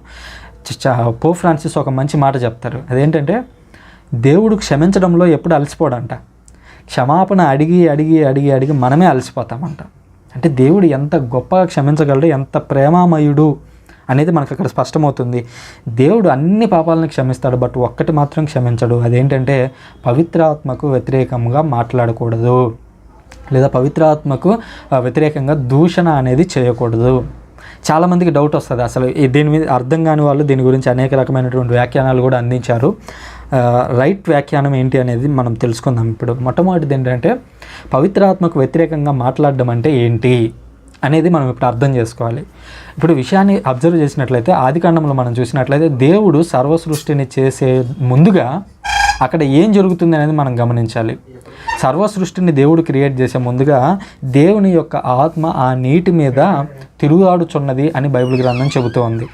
పోప్ ఫ్రాన్సిస్ ఒక మంచి మాట చెప్తారు. అదేంటంటే, దేవుడు క్షమించడంలో ఎప్పుడు అలసిపోడంట. క్షమాపణ అడిగి అడిగి అడిగి అడిగి మనమే అలసిపోతామంట. అంటే దేవుడు ఎంత గొప్పగా క్షమించగలడు, ఎంత ప్రేమామయుడు అనేది మనకు అక్కడ స్పష్టమవుతుంది. దేవుడు అన్ని పాపాలను క్షమిస్తాడు, బట్ ఒక్కటి మాత్రం క్షమించడు. అదేంటంటే, పవిత్రాత్మకు వ్యతిరేకంగా మాట్లాడకూడదు, లేదా పవిత్రాత్మకు వ్యతిరేకంగా దూషణ అనేది చేయకూడదు. చాలామందికి డౌట్ వస్తుంది, అసలు దీని మీద అర్థం కాని వాళ్ళు దీని గురించి అనేక రకమైనటువంటి వ్యాఖ్యానాలు కూడా అందించారు. రైట్ వ్యాఖ్యానం ఏంటి అనేది మనం తెలుసుకుందాం ఇప్పుడు. మొట్టమొదటిది ఏంటంటే, పవిత్రాత్మకు వ్యతిరేకంగా మాట్లాడడం అంటే ఏంటి అనేది మనం ఇప్పుడు అర్థం చేసుకోవాలి. ఇప్పుడు విషయాన్ని అబ్జర్వ్ చేసినట్లయితే, ఆదికాండంలో మనం చూసినట్లయితే, దేవుడు సర్వ సృష్టిని చేసే ముందుగా అక్కడ ఏం జరుగుతుంది అనేది మనం గమనించాలి. సర్వ సృష్టిని దేవుడు క్రియేట్ చేసే ముందుగా దేవుని యొక్క ఆత్మ ఆ నీటి మీద తిరుగాడుచున్నది అని బైబిల్ గ్రంథం చెబుతూ ఉంది.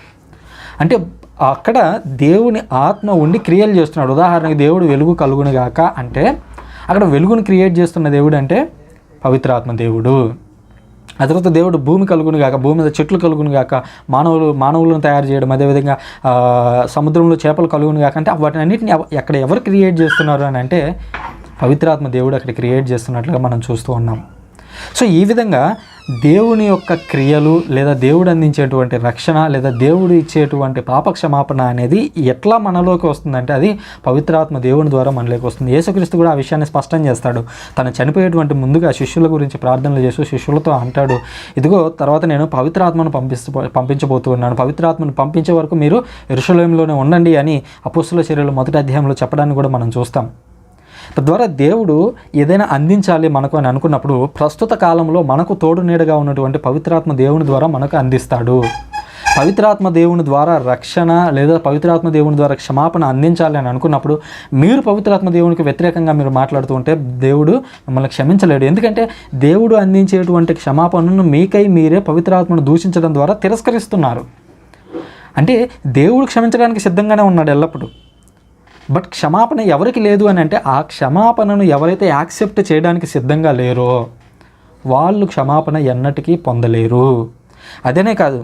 అంటే అక్కడ దేవుని ఆత్మ ఉండి క్రియేట్ చేస్తున్నాడు. ఉదాహరణకి దేవుడు వెలుగు కలుగును గాక అంటే, అక్కడ వెలుగును క్రియేట్ చేస్తున్న దేవుడు అంటే పవిత్రాత్మ దేవుడు. ఆ తర్వాత దేవుడు భూమి కలుగును గాక, భూమి మీద చెట్లు కలుగును గాక, మానవులను తయారు చేయడం, అదేవిధంగా సముద్రంలో చేపలు కలుగును గాక అంటే, వాటిని అన్నింటినీ అక్కడ ఎవరు క్రియేట్ చేస్తున్నారు అని అంటే, పవిత్రాత్మ దేవుడు అక్కడ క్రియేట్ చేస్తున్నట్లుగా మనం చూస్తూ ఉన్నాం. సో ఈ విధంగా దేవుని యొక్క క్రియలు, లేదా దేవుడు అందించేటువంటి రక్షణ, లేదా దేవుడు ఇచ్చేటువంటి పాపక్షమాపణ అనేది ఎట్లా మనలోకి వస్తుందంటే, అది పవిత్రాత్మ దేవుని ద్వారా మనలోకి వస్తుంది. యేసుక్రీస్తు కూడా ఆ విషయాన్ని స్పష్టం చేస్తాడు. తను చనిపోయేటువంటి ముందుగా శిష్యుల గురించి ప్రార్థనలు చేస్తూ శిష్యులతో అంటాడు, ఇదిగో తర్వాత నేను పవిత్రాత్మను పంపించబోతున్నాను, పవిత్రాత్మను పంపించే వరకు మీరు యెరూషలేములోనే ఉండండి అని అపోస్తలుల చర్యలు 1వ అధ్యాయంలో చెప్పడాన్ని కూడా మనం చూస్తాం. తద్వారా దేవుడు ఏదైనా అందించాలి మనకు అని అనుకున్నప్పుడు, ప్రస్తుత కాలంలో మనకు తోడు నీడగా ఉన్నటువంటి పవిత్రాత్మ దేవుని ద్వారా మనకు అందిస్తాడు. పవిత్రాత్మ దేవుని ద్వారా రక్షణ, లేదా పవిత్రాత్మ దేవుని ద్వారా క్షమాపణ అందించాలి అని అనుకున్నప్పుడు, మీరు పవిత్రాత్మ దేవునికి వ్యతిరేకంగా మీరు మాట్లాడుతూ ఉంటే దేవుడు మిమ్మల్ని క్షమించలేడు. ఎందుకంటే దేవుడు అందించేటువంటి క్షమాపణను మీకై మీరే పవిత్రాత్మను దూషించడం ద్వారా తిరస్కరిస్తున్నారు. అంటే దేవుడు క్షమించడానికి సిద్ధంగానే ఉన్నాడు ఎల్లప్పుడూ, బట్ క్షమాపణ ఎవరికి లేదు అని అంటే, ఆ క్షమాపణను ఎవరైతే యాక్సెప్ట్ చేయడానికి సిద్ధంగా లేరో వాళ్ళు క్షమాపణ ఎన్నటికీ పొందలేరు. అదేనే కాదు,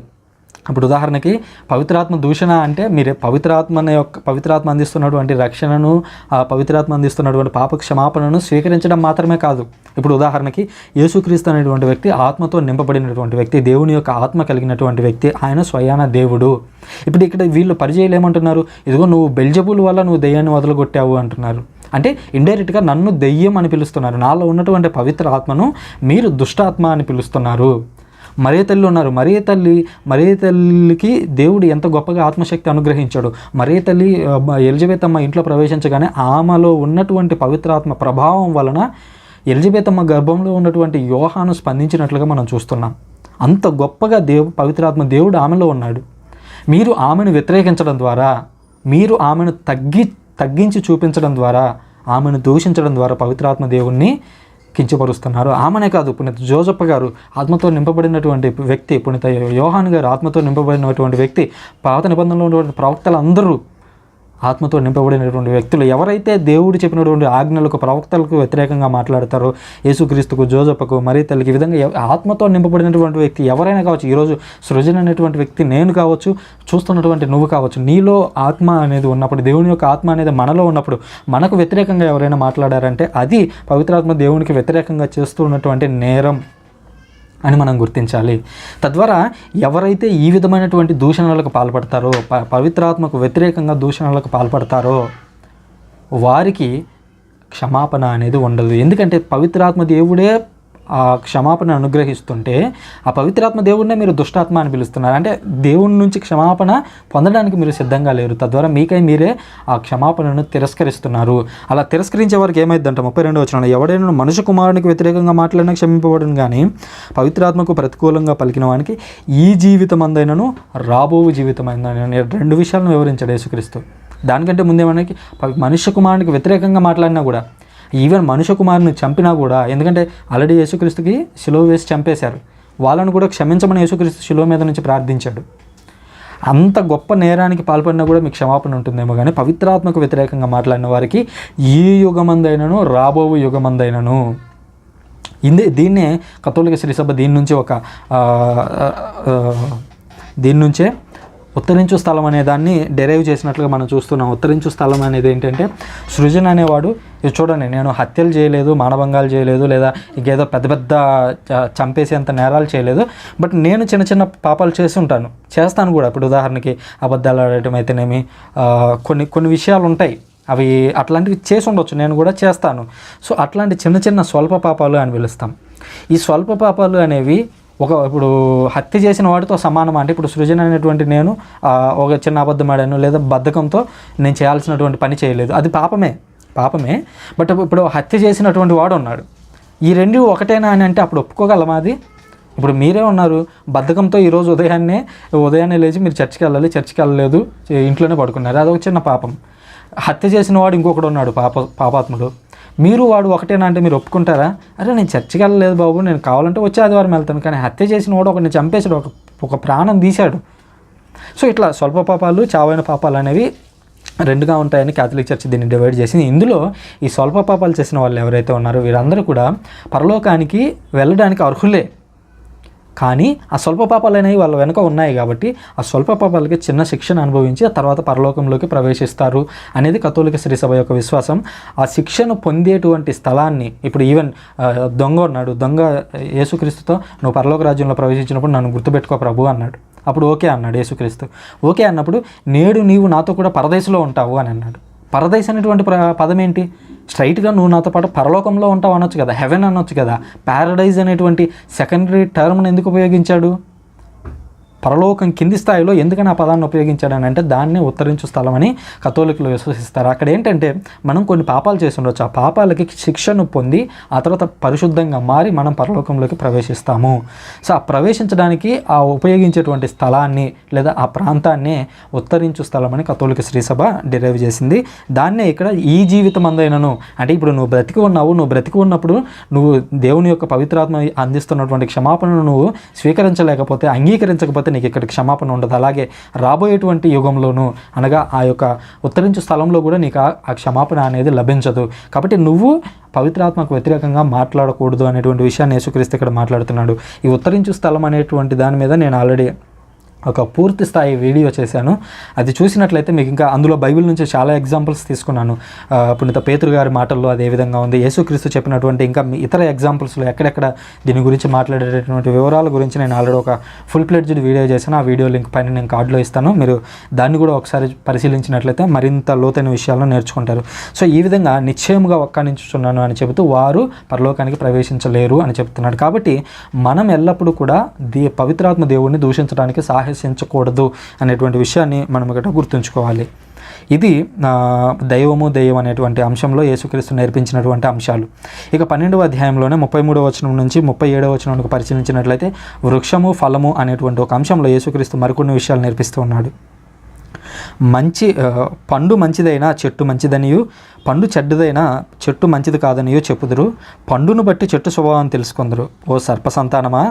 ఇప్పుడు ఉదాహరణకి పవిత్రాత్మ దూషణ అంటే, మీరే పవిత్రాత్మ అందిస్తున్నటువంటి రక్షణను, ఆ పవిత్రాత్మ అందిస్తున్నటువంటి పాప క్షమాపణను స్వీకరించడం మాత్రమే కాదు. ఇప్పుడు ఉదాహరణకి యేసుక్రీస్తు అనేటువంటి వ్యక్తి ఆత్మతో నింపబడినటువంటి వ్యక్తి, దేవుని యొక్క ఆత్మ కలిగినటువంటి వ్యక్తి, ఆయన స్వయాన దేవుడు. ఇప్పుడు ఇక్కడ వీళ్ళు పరిచయాలు ఏమంటున్నారు, ఇదిగో నువ్వు బెల్జబూల్ వల్ల నువ్వు దెయ్యాన్ని వదలగొట్టావు అంటున్నారు. అంటే ఇండైరెక్ట్గా నన్ను దెయ్యం అని పిలుస్తున్నారు, నాలో ఉన్నటువంటి పవిత్ర ఆత్మను మీరు దుష్టాత్మ అని పిలుస్తున్నారు. మరియ తల్లి ఉన్నారు, మరియ తల్లికి దేవుడు ఎంత గొప్పగా ఆత్మశక్తి అనుగ్రహించాడు. మరియ తల్లి ఎలిజబెత్ అమ్మ ఇంట్లో ప్రవేశించగానే ఆమెలో ఉన్నటువంటి పవిత్రాత్మ ప్రభావం వలన ఎలిజబెత్ అమ్మ గర్భంలో ఉన్నటువంటి యోహాను స్పందించినట్లుగా మనం చూస్తున్నాం. అంత గొప్పగా పవిత్రాత్మ దేవుడు ఆమెలో ఉన్నాడు. మీరు ఆమెను వ్యతిరేకించడం ద్వారా, మీరు ఆమెను తగ్గించి చూపించడం ద్వారా, ఆమెను దూషించడం ద్వారా పవిత్రాత్మ దేవుణ్ణి కించపరుస్తున్నారు. ఆమెనే కాదు, పునీత జోసెఫ్ గారు ఆత్మతో నింపబడినటువంటి వ్యక్తి, పునీత యోహాను గారు ఆత్మతో నింపబడినటువంటి వ్యక్తి, పాత నిబంధనలో ఉన్నటువంటి ప్రవక్తలు అందరూ ఆత్మతో నింపబడినటువంటి వ్యక్తులు. ఎవరైతే దేవుడు చెప్పినటువంటి ఆజ్ఞలకు, ప్రవక్తలకు వ్యతిరేకంగా మాట్లాడతారో, యేసుక్రీస్తుకు, జోసెఫ్కు, మరియ తల్లికి, ఈ విధంగా ఆత్మతో నింపబడినటువంటి వ్యక్తి ఎవరైనా కావచ్చు. ఈరోజు సృజన అనేటువంటి వ్యక్తి నేను కావచ్చు, చూస్తున్నటువంటి నువ్వు కావచ్చు. నీలో ఆత్మ అనేది ఉన్నప్పుడు, దేవుని యొక్క ఆత్మ అనేది మనలో ఉన్నప్పుడు, మనకు వ్యతిరేకంగా ఎవరైనా మాట్లాడారంటే అది పవిత్రాత్మ దేవునికి వ్యతిరేకంగా చేస్తున్నటువంటి నేరం అని మనం గుర్తించాలి. తద్వారా ఎవరైతే ఈ విధమైనటువంటి దూషణలకు పాల్పడతారో, పవిత్రాత్మకు వ్యతిరేకంగా దూషణలకు పాల్పడతారో వారికి క్షమాపణ అనేది ఉండదు. ఎందుకంటే పవిత్రాత్మ దేవుడే ఆ క్షమాపణ అనుగ్రహిస్తుంటే ఆ పవిత్రాత్మ దేవుడినే మీరు దుష్టాత్మ అని పిలుస్తున్నారు. అంటే దేవుడి నుంచి క్షమాపణ పొందడానికి మీరు సిద్ధంగా లేరు. తద్వారా మీకై మీరే ఆ క్షమాపణను తిరస్కరిస్తున్నారు. అలా తిరస్కరించే వారికి ఏమైందంట 32వ వచనంలో, ఎవడైనా మనుష్య కుమారునికి వ్యతిరేకంగా మాట్లాడినా క్షమింపబడును, కానీ పవిత్రాత్మకు ప్రతికూలంగా పలికిన వానికి ఈ జీవితం అందైనను రాబో జీవితం అయిందని 2 విషయాలను వివరించాడు యేసుక్రీస్తు. దానికంటే ముందే మనకి మనుష్య కుమారునికి వ్యతిరేకంగా మాట్లాడినా కూడా, ఈవెన్ మనుష్య కుమారుని చంపినా కూడా, ఎందుకంటే ఆల్రెడీ యేసుక్రీస్తుకి శిలువ వేసి చంపేశారు, వాళ్ళను కూడా క్షమించమని యేసుక్రీస్తు శిలువ మీద నుంచి ప్రార్థించాడు. అంత గొప్ప నేరానికి పాల్పడినా కూడా మీకు క్షమాపణ ఉంటుందేమో, కానీ పవిత్రాత్మకు వ్యతిరేకంగా మాట్లాడిన వారికి ఈ యుగమందైనను రాబో యుగమందైనను. దీన్నే కథోలిక శ్రీసభ దీని నుంచే ఉత్తరించు స్థలం అనే దాన్ని డెరైవ్ చేసినట్లుగా మనం చూస్తున్నాం. ఉత్తరించు స్థలం అనేది ఏంటంటే, సృజన అనేవాడు, ఇది చూడండి, నేను హత్యలు చేయలేదు, మానభంగాలు చేయలేదు, లేదా ఇంకేదో పెద్ద పెద్ద చంపేసేంత నేరాలు చేయలేదు, బట్ నేను చిన్న చిన్న పాపాలు చేస్తాను కూడా. ఇప్పుడు ఉదాహరణకి అబద్ధాలు ఆడటం అయితేనేమి, కొన్ని విషయాలు ఉంటాయి, అవి అట్లాంటివి చేసి ఉండొచ్చు, నేను కూడా చేస్తాను. సో అట్లాంటి చిన్న చిన్న స్వల్ప పాపాలు అని పిలుస్తాం. ఈ స్వల్ప పాపాలు అనేవి ఇప్పుడు హత్య చేసిన వాడితో సమానం. అంటే ఇప్పుడు సృజన అనేటువంటి నేను ఒక చిన్న అబద్ధం ఆడాను, లేదా బద్ధకంతో నేను చేయాల్సినటువంటి పని చేయలేదు, అది పాపమే. బట్ ఇప్పుడు హత్య చేసినటువంటి వాడు ఉన్నాడు, ఈ రెండు ఒకటేనా అని అంటే అప్పుడు ఒప్పుకోగలమా? అది ఇప్పుడు మీరే ఉన్నారు, బద్ధకంతో ఈరోజు ఉదయాన్నే లేచి మీరు చర్చికి వెళ్ళలేదు, ఇంట్లోనే పడుకున్నారు, అదొక చిన్న పాపం. హత్య చేసిన వాడు ఇంకొకడు ఉన్నాడు, పాపాత్ముడు, మీరు వాడు ఒకటేనా అంటే మీరు ఒప్పుకుంటారా? అరే నేను చర్చికి వెళ్ళలేదు బాబు, నేను కావాలంటే వచ్చే ఆదివారం వెళ్తాను. కానీ హత్య చేసిన వాడు ఒకరిని చంపేశాడు, ఒక ప్రాణం తీశాడు. సో ఇట్లా స్వల్ప పాపాలు, చావైన పాపాలు అనేవి 2గా ఉంటాయని క్యాథలిక్ చర్చ్ దీన్ని డివైడ్ చేసింది. ఇందులో ఈ స్వల్ప పాపాలు చేసిన వాళ్ళు ఎవరైతే ఉన్నారో వీరందరూ కూడా పరలోకానికి వెళ్ళడానికి అర్హులే. కానీ ఆ స్వల్ప పాపాలు అనేవి వాళ్ళ వెనుక ఉన్నాయి కాబట్టి ఆ స్వల్ప పాపాలకి చిన్న శిక్షను అనుభవించి ఆ తర్వాత పరలోకంలోకి ప్రవేశిస్తారు అనేది కథోలిక శ్రీసభ యొక్క విశ్వాసం. ఆ శిక్షను పొందేటువంటి స్థలాన్ని, ఇప్పుడు ఈవెన్ దొంగ ఉన్నాడు, దొంగ యేసుక్రీస్తుతో నువ్వు పరలోక రాజ్యంలో ప్రవేశించినప్పుడు నన్ను గుర్తుపెట్టుకో ప్రభు అన్నాడు. అప్పుడు ఓకే అన్నాడు యేసుక్రీస్తు. ఓకే అన్నప్పుడు నేడు నీవు నాతో కూడా పరదేశంలో ఉంటావు అని అన్నాడు. పరదేశ్ అనేటువంటి పదం ఏంటి? స్ట్రైట్గా నువ్వు నాతో పాటు పరలోకంలో ఉంటావు అనొచ్చు కదా, హెవెన్ అనొచ్చు కదా. ప్యారడైజ్ అనేటువంటి సెకండరీ టర్మ్ని ఎందుకు ఉపయోగించాడు? పరలోకం కింది స్థాయిలో ఎందుకని ఆ పదాన్ని ఉపయోగించాడని అంటే దాన్ని ఉత్తరించు స్థలం అని కథోలికులు విశ్వసిస్తారు. అక్కడ ఏంటంటే మనం కొన్ని పాపాలు చేసి ఉండొచ్చు, ఆ పాపాలకి శిక్షను పొంది ఆ తర్వాత పరిశుద్ధంగా మారి మనం పరలోకంలోకి ప్రవేశిస్తాము. సో ఆ ప్రవేశించడానికి ఆ ఉపయోగించేటువంటి స్థలాన్ని లేదా ఆ ప్రాంతాన్ని ఉత్తరించు స్థలం అని కథోలిక శ్రీసభ డిరైవ్ చేసింది. దాన్నే ఇక్కడ ఈ జీవితం అందైనను, అంటే ఇప్పుడు నువ్వు బ్రతికి ఉన్నప్పుడు నువ్వు దేవుని యొక్క పవిత్రాత్మ అందిస్తున్నటువంటి క్షమాపణను నువ్వు స్వీకరించలేకపోతే, అంగీకరించకపోతే నీకు ఇక్కడ క్షమాపణ ఉండదు. అలాగే రాబోయేటువంటి యుగంలోనూ, అనగా ఆ యొక్క ఉత్తరించు స్థలంలో కూడా నీకు ఆ క్షమాపణ అనేది లభించదు. కాబట్టి నువ్వు పవిత్రాత్మకు వ్యతిరేకంగా మాట్లాడకూడదు అనేటువంటి విషయాన్ని యేసుక్రీస్తు ఇక్కడ మాట్లాడుతున్నాడు. ఈ ఉత్తరించు స్థలం అనేటువంటి దాని మీద నేను ఆల్రెడీ ఒక పూర్తి స్థాయి వీడియో చేశాను. అది చూసినట్లయితే మీకు ఇంకా అందులో బైబిల్ నుంచి చాలా ఎగ్జాంపుల్స్ తీసుకున్నాను. పునీత పేతురు గారి మాటల్లో అదే విధంగా ఉంది, యేసుక్రీస్తు చెప్పినటువంటి ఇంకా ఇతర ఎగ్జాంపుల్స్లో ఎక్కడెక్కడ దీని గురించి మాట్లాడేటటువంటి వివరాల గురించి నేను ఆల్రెడీ ఒక ఫుల్ ప్లెడ్జ్డ్ వీడియో చేశాను. ఆ వీడియో లింక్ పైన నేను కార్డులో ఇస్తాను, మీరు దాన్ని కూడా ఒకసారి పరిశీలించినట్లయితే మరింత లోతైన విషయాలను నేర్చుకుంటారు. సో ఈ విధంగా నిశ్చయముగా ఒక్కనించుచున్నాను అని చెబుతూ వారు పరలోకానికి ప్రవేశించలేరు అని చెప్తున్నాడు. కాబట్టి మనం ఎల్లప్పుడూ కూడా పవిత్రాత్మ దేవుడిని దూషించడానికి సాహసించకూడదు అనేటువంటి విషయాన్ని మనం ఇక్కడ గుర్తుంచుకోవాలి. ఇది దైవం అనేటువంటి అంశంలో యేసుక్రీస్తు నేర్పించినటువంటి అంశాలు. ఇక 12వ అధ్యాయంలోనే 33వ వచనం నుంచి 37వ వచనం పరిశీలించినట్లయితే వృక్షము ఫలము అనేటువంటి ఒక అంశంలో యేసుక్రీస్తు మరికొన్ని విషయాలు నేర్పిస్తూ ఉన్నాడు. పండు మంచిదైనా చెట్టు మంచిదనియు, పండు చెడ్డదైనా చెట్టు మంచిది కాదనియో చెప్పుదురు. పండును బట్టి చెట్టు స్వభావం తెలుసుకుందరు. ఓ సర్పసంతానమా,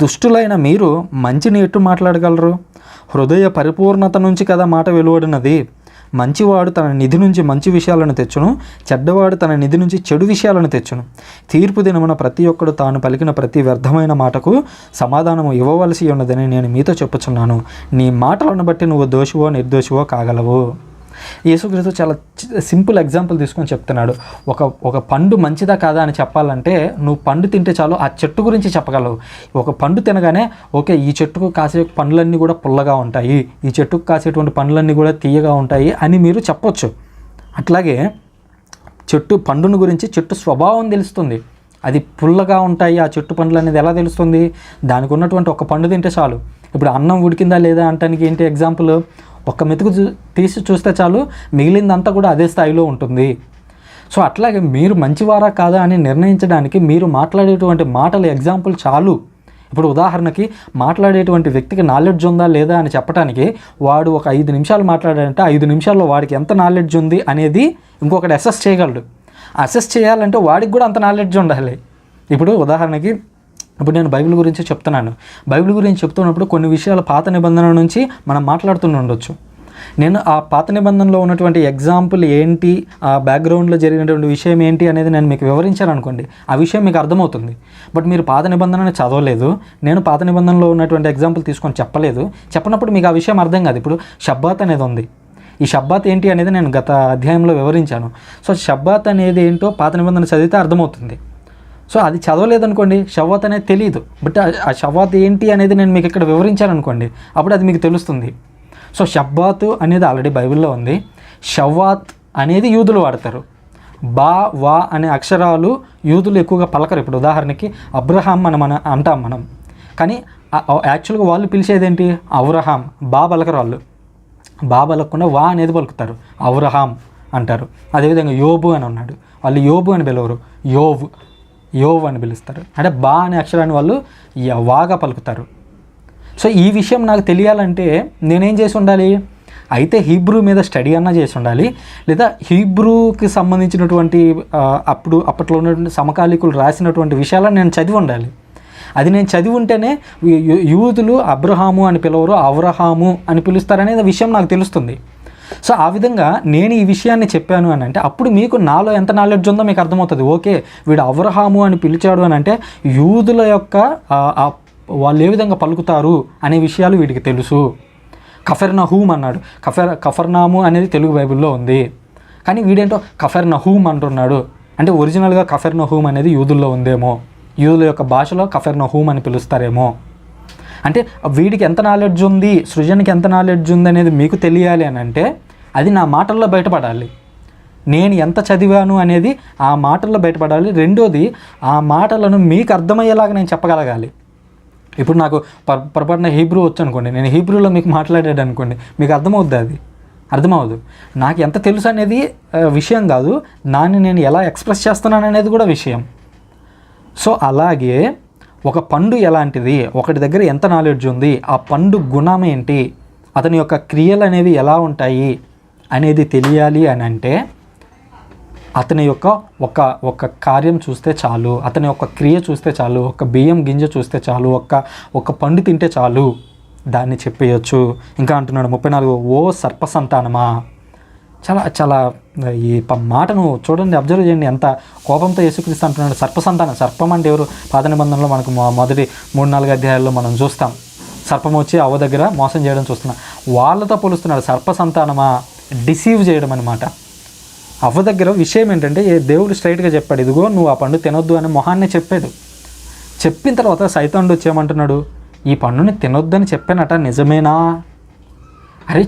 దుష్టులైన మీరు మంచిని ఎట్టు మాట్లాడగలరు? హృదయ పరిపూర్ణత నుంచి కదా మాట వెలువడినది. మంచివాడు తన నిధి నుంచి మంచి విషయాలను తెచ్చును, చెడ్డవాడు తన నిధి నుంచి చెడు విషయాలను తెచ్చును. తీర్పు దినమున ప్రతి ఒక్కడు తాను పలికిన ప్రతి వ్యర్థమైన మాటకు సమాధానము ఇవ్వవలసి ఉన్నదని నేను మీతో చెప్పుచున్నాను. నీ మాటలను బట్టి నువ్వు దోషివో నిర్దోషివో కాగలవు. యేసుక్రీస్తు చాలా సింపుల్ ఎగ్జాంపుల్ తీసుకొని చెప్తున్నాడు. ఒక పండు మంచిదా కాదా అని చెప్పాలంటే నువ్వు పండు తింటే చాలు ఆ చెట్టు గురించి చెప్పగలవు. ఒక పండు తినగానే ఓకే, ఈ చెట్టుకు కాసే పండ్లన్నీ కూడా పుల్లగా ఉంటాయి, ఈ చెట్టుకు కాసేటువంటి పండ్లన్నీ కూడా తీయగా ఉంటాయి అని మీరు చెప్పొచ్చు. అట్లాగే పండును గురించి చెట్టు స్వభావం తెలుస్తుంది. అది పుల్లగా ఉంటాయి ఆ చెట్టు పండ్లు అనేది ఎలా తెలుస్తుంది? దానికి ఉన్నటువంటి ఒక పండు తింటే చాలు. ఇప్పుడు అన్నం ఉడికిందా లేదా అంటానికి ఏంటి ఎగ్జాంపుల్? ఒక్క మెతుకు తీసి చూస్తే చాలు, మిగిలిందంతా కూడా అదే స్థాయిలో ఉంటుంది. సో అట్లాగే మీరు మంచివారా కాదా అని నిర్ణయించడానికి మీరు మాట్లాడేటువంటి మాటల ఎగ్జాంపుల్ చాలు. ఇప్పుడు ఉదాహరణకి మాట్లాడేటువంటి వ్యక్తికి నాలెడ్జ్ ఉందా లేదా అని చెప్పడానికి వాడు ఒక 5 నిమిషాలు మాట్లాడాడంటే 5 నిమిషాల్లో వాడికి ఎంత నాలెడ్జ్ ఉంది అనేది ఇంకొకటి అసెస్ చేయగలడు. అసెస్ చేయాలంటే వాడికి కూడా అంత నాలెడ్జ్ ఉండాలి. ఇప్పుడు ఉదాహరణకి ఇప్పుడు నేను బైబిల్ గురించి చెప్తున్నాను. బైబిల్ గురించి చెప్తున్నప్పుడు కొన్ని విషయాలు పాత నిబంధన నుంచి మనం మాట్లాడుతూ ఉండొచ్చు. నేను ఆ పాత నిబంధనలో ఉన్నటువంటి ఎగ్జాంపుల్ ఏంటి, ఆ బ్యాక్గ్రౌండ్లో జరిగినటువంటి విషయం ఏంటి అనేది నేను మీకు వివరించాను అనుకోండి, ఆ విషయం మీకు అర్థమవుతుంది. బట్ మీరు పాత నిబంధనని చదవలేదు, నేను పాత నిబంధనలో ఉన్నటువంటి ఎగ్జాంపుల్ తీసుకొని చెప్పనప్పుడు మీకు ఆ విషయం అర్థం కాదు. ఇప్పుడు షబ్బాత్ అనేది ఉంది. ఈ షబ్బాత్ ఏంటి అనేది నేను గత అధ్యాయంలో వివరించాను. సో షబ్బాత్ అనేది ఏంటో పాత నిబంధన చదివితే అర్థమవుతుంది. సో అది చదవలేదనుకోండి, షవ్వాత్ అనేది తెలియదు. బట్ ఆ షవ్వాత్ ఏంటి అనేది నేను మీకు ఇక్కడ వివరించాను అనుకోండి, అప్పుడు అది మీకు తెలుస్తుంది. సో షబ్బాత్ అనేది ఆల్రెడీ బైబిల్లో ఉంది. షవ్వాత్ అనేది యూదులు వాడతారు. బా వా అనే అక్షరాలు యూదులు ఎక్కువగా పలకరు. ఇప్పుడు ఉదాహరణకి అబ్రహాం మనం అంటాం మనం, కానీ యాక్చువల్గా వాళ్ళు పిలిచేదేంటి? అవ్రహాం. బా పలకరు వాళ్ళు. బా పలకకుండా వా అనేది పలుకుతారు, అవ్రహాం అంటారు. అదేవిధంగా యోబు అని ఉన్నాడు, వాళ్ళు యోబు అని పిలవరు, యోవ్ అని పిలుస్తారు. అంటే బా అనే అక్షరాన్ని వాళ్ళు వాగా పలుకుతారు. సో ఈ విషయం నాకు తెలియాలంటే నేనేం చేసి ఉండాలి? అయితే హీబ్రూ మీద స్టడీ అన్నా చేసి ఉండాలి, లేదా హీబ్రూకి సంబంధించినటువంటి అప్పట్లో ఉన్నటువంటి సమకాలీకులు రాసినటువంటి విషయాలను నేను చదివి ఉండాలి. అది నేను చదివి ఉంటేనే యూదులు అబ్రహాము అని పిలవరు, అవ్రహాము అని పిలుస్తారనేది విషయం నాకు తెలుస్తుంది. సో ఆ విధంగా నేను ఈ విషయాన్ని చెప్పాను అని అంటే అప్పుడు మీకు నాలో ఎంత నాలెడ్జ్ ఉందో మీకు అర్థమవుతుంది. ఓకే, వీడు అవ్రహాము అని పిలిచాడు అని అంటే యూదుల యొక్క వాళ్ళు ఏ విధంగా పలుకుతారు అనే విషయాలు వీడికి తెలుసు. కఫెర్నహూమ్ అన్నాడు. కఫర్నాము అనేది తెలుగు బైబిల్లో ఉంది, కానీ వీడేంటో కఫెర్నహూమ్ అంటున్నాడు. అంటే ఒరిజినల్గా కఫెర్నహూమ్ అనేది యూదుల్లో ఉందేమో, యూదుల యొక్క భాషలో కఫెర్నహూమ్ అని పిలుస్తారేమో. అంటే వీడికి ఎంత నాలెడ్జ్ ఉంది, సృజన్కి ఎంత నాలెడ్జ్ ఉంది అనేది మీకు తెలియాలి అని అంటే అది నా మాటల్లో బయటపడాలి. నేను ఎంత చదివాను అనేది ఆ మాటల్లో బయటపడాలి. రెండోది, ఆ మాటలను మీకు అర్థమయ్యేలాగా నేను చెప్పగలగాలి. ఇప్పుడు నాకు పొరపాటున హీబ్రూ వచ్చు అనుకోండి, నేను హీబ్రూలో మీకు మాట్లాడాడు అనుకోండి, మీకు అర్థమవుద్ది? అది అర్థమవుదు. నాకు ఎంత తెలుసు అనేది విషయం కాదు, దాన్ని నేను ఎలా ఎక్స్ప్రెస్ చేస్తున్నాను అనేది కూడా విషయం. సో అలాగే ఒక పండు ఎలాంటిది, ఒకటి దగ్గర ఎంత నాలెడ్జ్ ఉంది, ఆ పండు గుణం ఏంటి, అతని యొక్క క్రియలు అనేవి ఎలా ఉంటాయి అనేది తెలియాలి అని అంటే అతని యొక్క ఒక కార్యం చూస్తే చాలు, అతని యొక్క క్రియ చూస్తే చాలు, ఒక బియ్యం గింజ చూస్తే చాలు, ఒక పండు తింటే చాలు, దాన్ని చెప్పేయచ్చు. ఇంకా అంటున్నాడు 34, ఓ సర్ప సంతానమా. చాలా చాలా ఈ మాటను చూడండి, అబ్జర్వ్ చేయండి, ఎంత కోపంతో యేసుక్రీస్తు అంటున్నాడు సర్ప సంతానం. సర్పం అంటే ఎవరు? పాత నిబంధనలో మనకు మొదటి 3-4 అధ్యాయాల్లో మనం చూస్తాం. సర్పం వచ్చి అవ్వ దగ్గర మోసం చేయడం చూస్తున్నాం. వాళ్ళతో పోలుస్తున్నాడు. సర్ప సంతానమా, డిసీవ్ చేయడం అనమాట. అవ్వ దగ్గర విషయం ఏంటంటే దేవుడు స్ట్రైట్గా చెప్పాడు, ఇదిగో నువ్వు ఆ పండు తినొద్దు అని మొహాన్నే చెప్పాడు. చెప్పిన తర్వాత సైతానుడు వచ్చేయమంటున్నాడు, ఈ పండుని తినొద్దని చెప్పానట, నిజమేనా? అరే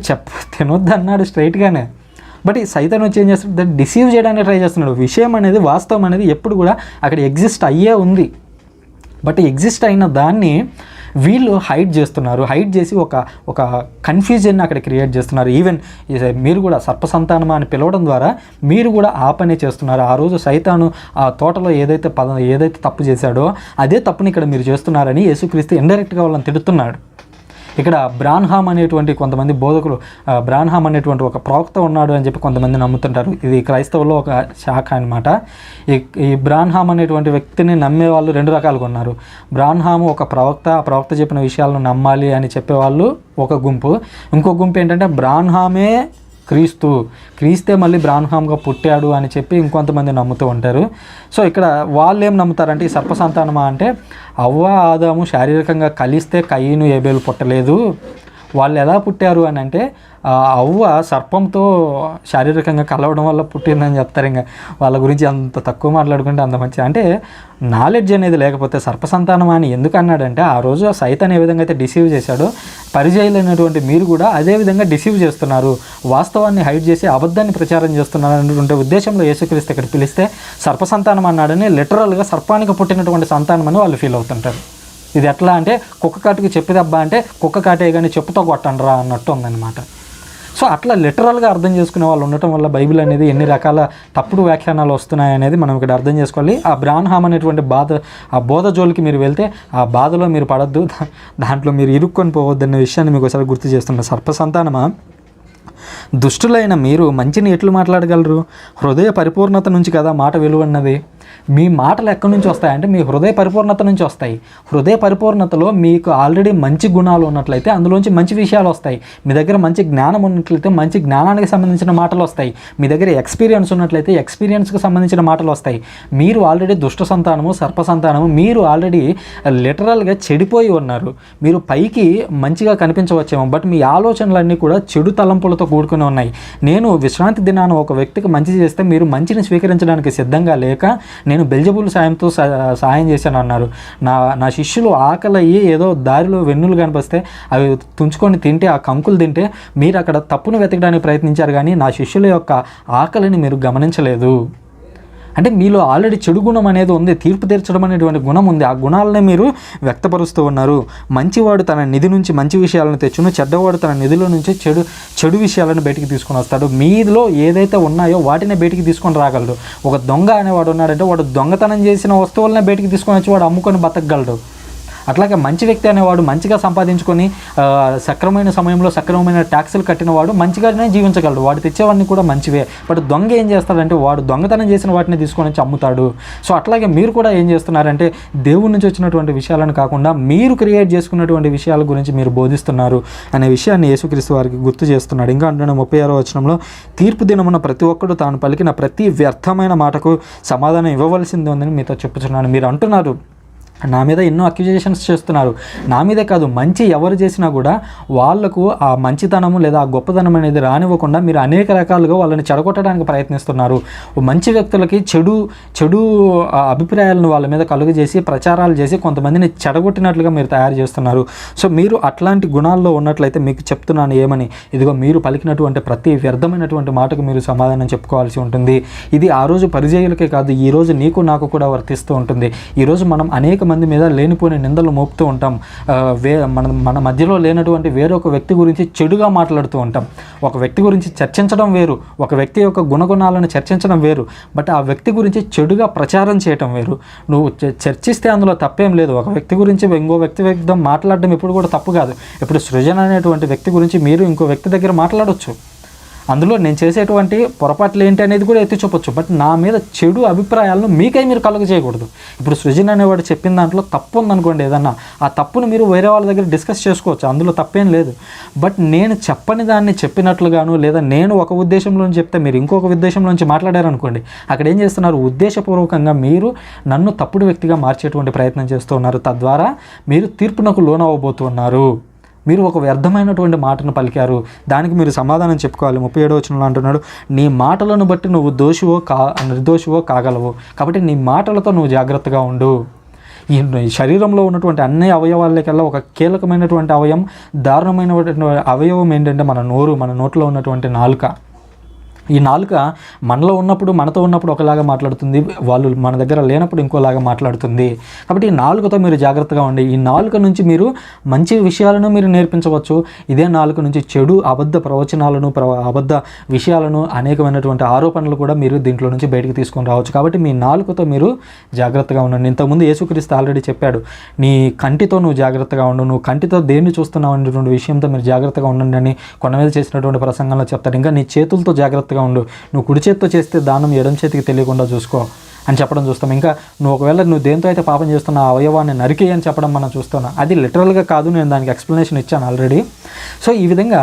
తినొద్దు అన్నాడు స్ట్రైట్గానే. బట్ ఈ సైతాన్ వచ్చి ఏం చేస్తాడు? దాన్ని డిసీవ్ చేయడానికి ట్రై చేస్తున్నాడు. విషయం అనేది, వాస్తవం అనేది ఎప్పుడు కూడా అక్కడ ఎగ్జిస్ట్ అయ్యే ఉంది. బట్ ఎగ్జిస్ట్ అయిన దాన్ని వీళ్ళు హైడ్ చేస్తున్నారు. హైడ్ చేసి ఒక కన్ఫ్యూజన్ అక్కడ క్రియేట్ చేస్తున్నారు. ఈవెన్ మీరు కూడా సర్పసంతానమా అని పిలవడం ద్వారా మీరు కూడా ఆ పనే చేస్తున్నారు. ఆ రోజు సైతాను ఆ తోటలో ఏదైతే తప్పు చేశాడో అదే తప్పుని ఇక్కడ మీరు చేస్తున్నారని యేసుక్రీస్తు ఇండైరెక్ట్గా వాళ్ళని తిడుతున్నాడు. ఇక్కడ బ్రాన్హామ్ అనేటువంటి కొంతమంది బోధకులు, బ్రాన్హామ్ అనేటువంటి ఒక ప్రవక్త ఉన్నాడు అని చెప్పి కొంతమంది నమ్ముతుంటారు. ఇది క్రైస్తవుల్లో ఒక శాఖ అనమాట. ఈ బ్రాన్హామ్ అనేటువంటి వ్యక్తిని నమ్మే వాళ్ళు 2 రకాలుగా ఉన్నారు. బ్రాన్హాము ఒక ప్రవక్త, ఆ ప్రవక్త చెప్పిన విషయాలను నమ్మాలి అని చెప్పేవాళ్ళు ఒక గుంపు. ఇంకో గుంపు ఏంటంటే బ్రాన్హామే క్రీస్తే మళ్ళీ బ్రాన్హామ్గా పుట్టాడు అని చెప్పి ఇంకొంతమంది నమ్ముతూ ఉంటారు. సో ఇక్కడ వాళ్ళు ఏం నమ్ముతారంటే ఈ సర్పసంతానమా అంటే అవ్వ ఆదాము శారీరకంగా కలిస్తే కయీను ఏబేలు పుట్టలేదు, వాళ్ళు ఎలా పుట్టారు అని అంటే అవ్వ సర్పంతో శారీరకంగా కలవడం వల్ల పుట్టిందని చెప్తారు. ఇంకా వాళ్ళ గురించి అంత తక్కువ మాట్లాడుకుంటే అంత మంచిది. అంటే నాలెడ్జ్ అనేది లేకపోతే సర్పసంతానం అని ఎందుకు అన్నాడంటే, ఆ రోజు సైతాన్ ఏ విధంగా అయితే డిసీవ్ చేశాడో పరిచయలేనటువంటి మీరు కూడా అదే విధంగా డిసీవ్ చేస్తున్నారు, వాస్తవాన్ని హైడ్ చేసి అబద్ధాన్ని ప్రచారం చేస్తున్నారు అనేటువంటి ఉద్దేశంలో యేసుక్రీస్తు ఇక్కడ పిలిస్తే సర్పసంతానం అన్నాడని లిటరల్గా సర్పానికి పుట్టినటువంటి సంతానం అని వాళ్ళు ఫీల్ అవుతుంటారు. ఇది ఎట్లా అంటే కుక్క కాటుకి చెప్పిదబ్బా అంటే కుక్క కాటే కానీ చెప్పుతో కొట్టండిరా అన్నట్టు ఉందన్నమాట. సో అట్లా లిటరల్గా అర్థం చేసుకునే వాళ్ళు ఉండటం వల్ల బైబిల్ అనేది ఎన్ని రకాల తప్పుడు వ్యాఖ్యానాలు వస్తున్నాయి అనేది మనం ఇక్కడ అర్థం చేసుకోవాలి. ఆ బ్రాన్హామ్ అనేటువంటి ఆ బోధ జోలికి మీరు వెళ్తే ఆ బాధలో మీరు పడద్దు, దాంట్లో మీరు ఇరుక్కొని పోవద్దు అనే విషయాన్ని మీకు ఒకసారి గుర్తు చేస్తున్నారు. సర్పసంతానమా, దుష్టులైన మీరు మంచిని ఎట్లు మాట్లాడగలరు? హృదయ పరిపూర్ణత నుంచి కదా మాట వెలువన్నది. మీ మాటలు ఎక్కడి నుంచి వస్తాయంటే మీ హృదయ పరిపూర్ణత నుంచి వస్తాయి. హృదయ పరిపూర్ణతలో మీకు ఆల్రెడీ మంచి గుణాలు ఉన్నట్లయితే అందులోంచి మంచి విషయాలు వస్తాయి. మీ దగ్గర మంచి జ్ఞానం ఉన్నట్లయితే మంచి జ్ఞానానికి సంబంధించిన మాటలు వస్తాయి. మీ దగ్గర ఎక్స్పీరియన్స్ ఉన్నట్లయితే ఎక్స్పీరియన్స్కి సంబంధించిన మాటలు వస్తాయి. మీరు ఆల్రెడీ దుష్ట సంతానము, సర్ప సంతానము, మీరు ఆల్రెడీ లిటరల్గా చెడిపోయి ఉన్నారు. మీరు పైకి మంచిగా కనిపించవచ్చేమో, బట్ మీ ఆలోచనలన్నీ కూడా చెడు తలంపులతో కూడుకుని ఉన్నాయి. నేను విశ్రాంతి దినాన ఒక వ్యక్తికి మంచి చేస్తే మీరు మంచిని స్వీకరించడానికి సిద్ధంగా లేక నేను బెల్జబూల్ సాయంతో సహాయం చేశాను అన్నారు. నా శిష్యులు ఆకలయ్యి ఏదో దారిలో వెన్నులు కనిపిస్తే అవి తుంచుకొని తింటే, ఆ కంకులు తింటే మీరు అక్కడ తప్పును వెతకడానికి ప్రయత్నించారు, కానీ నా శిష్యుల యొక్క ఆకలిని మీరు గమనించలేదు. అంటే మీలో ఆల్రెడీ చెడు గుణం అనేది ఉంది, తీర్పు తీర్చడం అనేటువంటి గుణం ఉంది. ఆ గుణాలనే మీరు వ్యక్తపరుస్తూ ఉన్నారు. మంచివాడు తన నిధి నుంచి మంచి విషయాలను తెచ్చును, చెడ్డవాడు తన నిధిలో నుంచి చెడు విషయాలను బయటికి తీసుకొని వస్తాడు. మీలో ఏదైతే ఉన్నాయో వాటిని బయటికి తీసుకొని రాగలడు. ఒక దొంగ అనేవాడు ఉన్నాడంటే వాడు దొంగతనం చేసిన వస్తువులనే బయటికి తీసుకొని వచ్చి వాడు అమ్ముకొని బతకగలడు. అట్లాగే మంచి వ్యక్తి అనేవాడు మంచిగా సంపాదించుకొని సక్రమైన సమయంలో సక్రమమైన ట్యాక్సులు కట్టినవాడు మంచిగానే జీవించగలడు. వాడు తెచ్చేవాడిని కూడా మంచివే. బట్ దొంగ ఏం చేస్తాడంటే వాడు దొంగతనం చేసిన వాటిని తీసుకొని వచ్చి అమ్ముతాడు. సో అట్లాగే మీరు కూడా ఏం చేస్తున్నారంటే దేవుడి నుంచి వచ్చినటువంటి విషయాలను కాకుండా మీరు క్రియేట్ చేసుకున్నటువంటి విషయాల గురించి మీరు బోధిస్తున్నారు అనే విషయాన్ని యేసుక్రీస్తు వారికి గుర్తు చేస్తున్నాడు. ఇంకా అంటున్న 36వ వచనంలో, తీర్పు దినమున ప్రతి ఒక్కడు తాను పలికిన ప్రతి వ్యర్థమైన మాటకు సమాధానం ఇవ్వవలసింది ఉందని మీతో చెప్పుచున్నాను. మీరు అంటున్నారు నా మీద ఎన్నో అక్యూజేషన్స్ చేస్తున్నారు. నా మీదే కాదు, మంచి ఎవరు చేసినా కూడా వాళ్లకు ఆ మంచితనము లేదా ఆ గొప్పతనం అనేది రానివ్వకుండా మీరు అనేక రకాలుగా వాళ్ళని చెడగొట్టడానికి ప్రయత్నిస్తున్నారు. మంచి వ్యక్తులకి చెడు అభిప్రాయాలను వాళ్ళ మీద కలుగజేసి ప్రచారాలు చేసి కొంతమందిని చెడగొట్టినట్లుగా మీరు తయారు చేస్తున్నారు. సో మీరు అట్లాంటి గుణాల్లో ఉన్నట్లయితే మీకు చెప్తున్నాను ఏమని, ఇదిగో మీరు పలికినటువంటి ప్రతి వ్యర్థమైనటువంటి మాటకు మీరు సమాధానం చెప్పుకోవాల్సి ఉంటుంది. ఇది ఆ రోజు పరిచయులకే కాదు, ఈ రోజు నీకు నాకు కూడా వర్తిస్తూ ఉంటుంది. ఈరోజు మనం అనేక మంది మీద లేనిపోయిన నిందలు మోపుతూ ఉంటాం. మన మధ్యలో లేనటువంటి వేరొక వ్యక్తి గురించి చెడుగా మాట్లాడుతూ ఉంటాం. ఒక వ్యక్తి గురించి చర్చించడం వేరు, ఒక వ్యక్తి యొక్క గుణగుణాలను చర్చించడం వేరు, బట్ ఆ వ్యక్తి గురించి చెడుగా ప్రచారం చేయటం వేరు. నువ్వు చర్చిస్తే అందులో తప్పేం లేదు. ఒక వ్యక్తి గురించి ఇంకో వ్యక్తి మాట్లాడడం ఎప్పుడు కూడా తప్పు కాదు. ఇప్పుడు సృజన అనేటువంటి వ్యక్తి గురించి మీరు ఇంకో వ్యక్తి దగ్గర మాట్లాడవచ్చు. అందులో నేను చేసేటువంటి పొరపాట్లు ఏంటి అనేది కూడా ఎత్తి చూపొచ్చు. బట్ నా మీద చెడు అభిప్రాయాలను మీకై మీరు కలుగ చేయకూడదు. ఇప్పుడు సృజన్ అనేవాడు చెప్పిన దాంట్లో తప్పు ఉందనుకోండి, ఏదన్నా ఆ తప్పును మీరు వేరే వాళ్ళ దగ్గర డిస్కస్ చేసుకోవచ్చు, అందులో తప్పేం లేదు. బట్ నేను చెప్పని దాన్ని చెప్పినట్లుగాను, లేదా నేను ఒక ఉద్దేశంలో చెప్తే మీరు ఇంకొక ఉద్దేశంలోంచి మాట్లాడారనుకోండి, అక్కడ ఏం చేస్తున్నారు, ఉద్దేశపూర్వకంగా మీరు నన్ను తప్పుడు వ్యక్తిగా మార్చేటువంటి ప్రయత్నం చేస్తూ ఉన్నారు. తద్వారా మీరు తీర్పునకు లోనవ్వబోతున్నారు. మీరు ఒక వ్యర్థమైనటువంటి మాటను పలికారు, దానికి మీరు సమాధానం చెప్పుకోవాలి. 37వ వచనంలో అంటున్నాడు, నీ మాటలను బట్టి నువ్వు దోషివో నిర్దోషివో కాగలవు, కాబట్టి నీ మాటలతో నువ్వు జాగ్రత్తగా ఉండు. ఈ శరీరంలో ఉన్నటువంటి అన్ని అవయవాలకల్లా ఒక కీలకమైనటువంటి అవయవం, దారుణమైనటువంటి అవయవం ఏంటంటే మన నోరు, మన నోట్లో ఉన్నటువంటి నాలుక. ఈ నాలుక మనలో ఉన్నప్పుడు మనతో ఉన్నప్పుడు ఒకలాగా మాట్లాడుతుంది, వాళ్ళు మన దగ్గర లేనప్పుడు ఇంకోలాగా మాట్లాడుతుంది. కాబట్టి ఈ నాలుకతో మీరు జాగ్రత్తగా ఉండి, ఈ నాలుక నుంచి మీరు మంచి విషయాలను మీరు నేర్పించవచ్చు. ఇదే నాలుక నుంచి చెడు అబద్ధ ప్రవచనాలను, అబద్ధ విషయాలను, అనేకమైనటువంటి ఆరోపణలు కూడా మీరు దీంట్లో నుంచి బయటికి తీసుకొని రావచ్చు. కాబట్టి మీ నాలుకతో మీరు జాగ్రత్తగా ఉండండి. ఇంతకుముందు యేసుక్రీస్తు ఆల్రెడీ చెప్పాడు, నీ కంటితో నువ్వు జాగ్రత్తగా ఉండు, నువ్వు కంటితో దేన్ని చూస్తున్నావు అనేటువంటి విషయంతో మీరు జాగ్రత్తగా ఉండండి అని కొండ మీద చేసినటువంటి ప్రసంగంలో చెప్తాడు. ఇంకా నీ చేతులతో జాగ్రత్తగా ఉండు, నువ్వు కుడి చేతితో చేస్తే దానం ఎడమ చేతికి తెలియకుండా చూసుకో అని చెప్పడం చూస్తాం. ఇంకా నువ్వు దేంతో అయితే పాపం చేస్తున్న ఆ అవయవాన్ని నరికేయి అని చెప్పడం మనం చూస్తున్నాం. అది లిటరల్గా కాదు, నేను దానికి ఎక్స్ప్లెనేషన్ ఇచ్చాను ఆల్రెడీ. సో ఈ విధంగా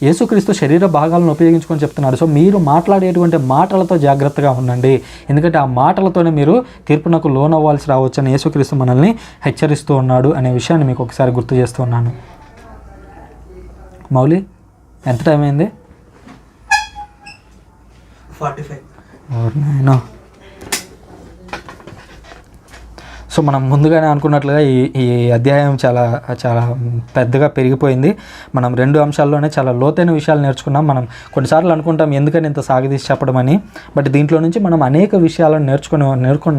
యేసుక్రీస్తు శరీర భాగాలను ఉపయోగించుకొని చెప్తున్నారు. సో మీరు మాట్లాడేటువంటి మాటలతో జాగ్రత్తగా ఉండండి, ఎందుకంటే ఆ మాటలతోనే మీరు తీర్పునకు లోనవ్వాల్సి రావచ్చు అని యేసుక్రీస్తు మనల్ని హెచ్చరిస్తూ ఉన్నాడు అనే విషయాన్ని మీకు ఒకసారి గుర్తు చేస్తూ ఉన్నాను. మౌలి ఎంత టైం అయింది? 45. నాయనో. సో మనం ముందుగానే అనుకున్నట్లుగా ఈ అధ్యాయం చాలా చాలా పెద్దగా పెరిగిపోయింది. మనం 2 అంశాల్లోనే చాలా లోతైన విషయాలు నేర్చుకున్నాం. మనం కొన్నిసార్లు అనుకుంటాం ఎందుకని ఇంత సాగదీసి చెప్పడం అని, బట్ దీంట్లో నుంచి మనం అనేక విషయాలను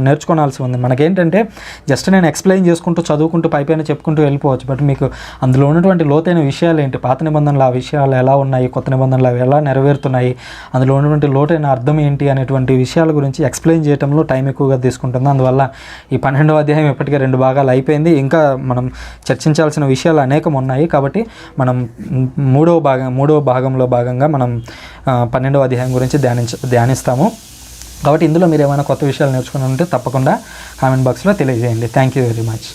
నేర్చుకోవాల్సి ఉంది. మనకేంటంటే జస్ట్ నేను ఎక్స్ప్లెయిన్ చేసుకుంటూ చదువుకుంటూ పైపైన చెప్పుకుంటూ వెళ్ళిపోవచ్చు, బట్ మీకు అందులో ఉన్నటువంటి లోతైన విషయాలు ఏంటి, పాత నిబంధనలు ఆ విషయాలు ఎలా ఉన్నాయి, కొత్త నిబంధనలు అవి ఎలా నెరవేరుతున్నాయి, అందులో ఉన్నటువంటి లోతైన అర్థం ఏంటి అనేటువంటి విషయాల గురించి ఎక్స్ప్లెయిన్ చేయడంలో టైం ఎక్కువగా తీసుకుంటుంది. అందువల్ల ఈ 12వ అధ్యాయం ఇప్పటికే 2 భాగాలు అయిపోయింది. ఇంకా మనం చర్చించాల్సిన విషయాలు అనేకం ఉన్నాయి. కాబట్టి మనం మూడవ భాగంలో భాగంగా మనం 12వ అధ్యాయం గురించి ధ్యానిస్తాము. కాబట్టి ఇందులో మీరు ఏమైనా కొత్త విషయాలు నేర్చుకుని ఉంటే తప్పకుండా కామెంట్ బాక్స్లో తెలియజేయండి. Thank you very much.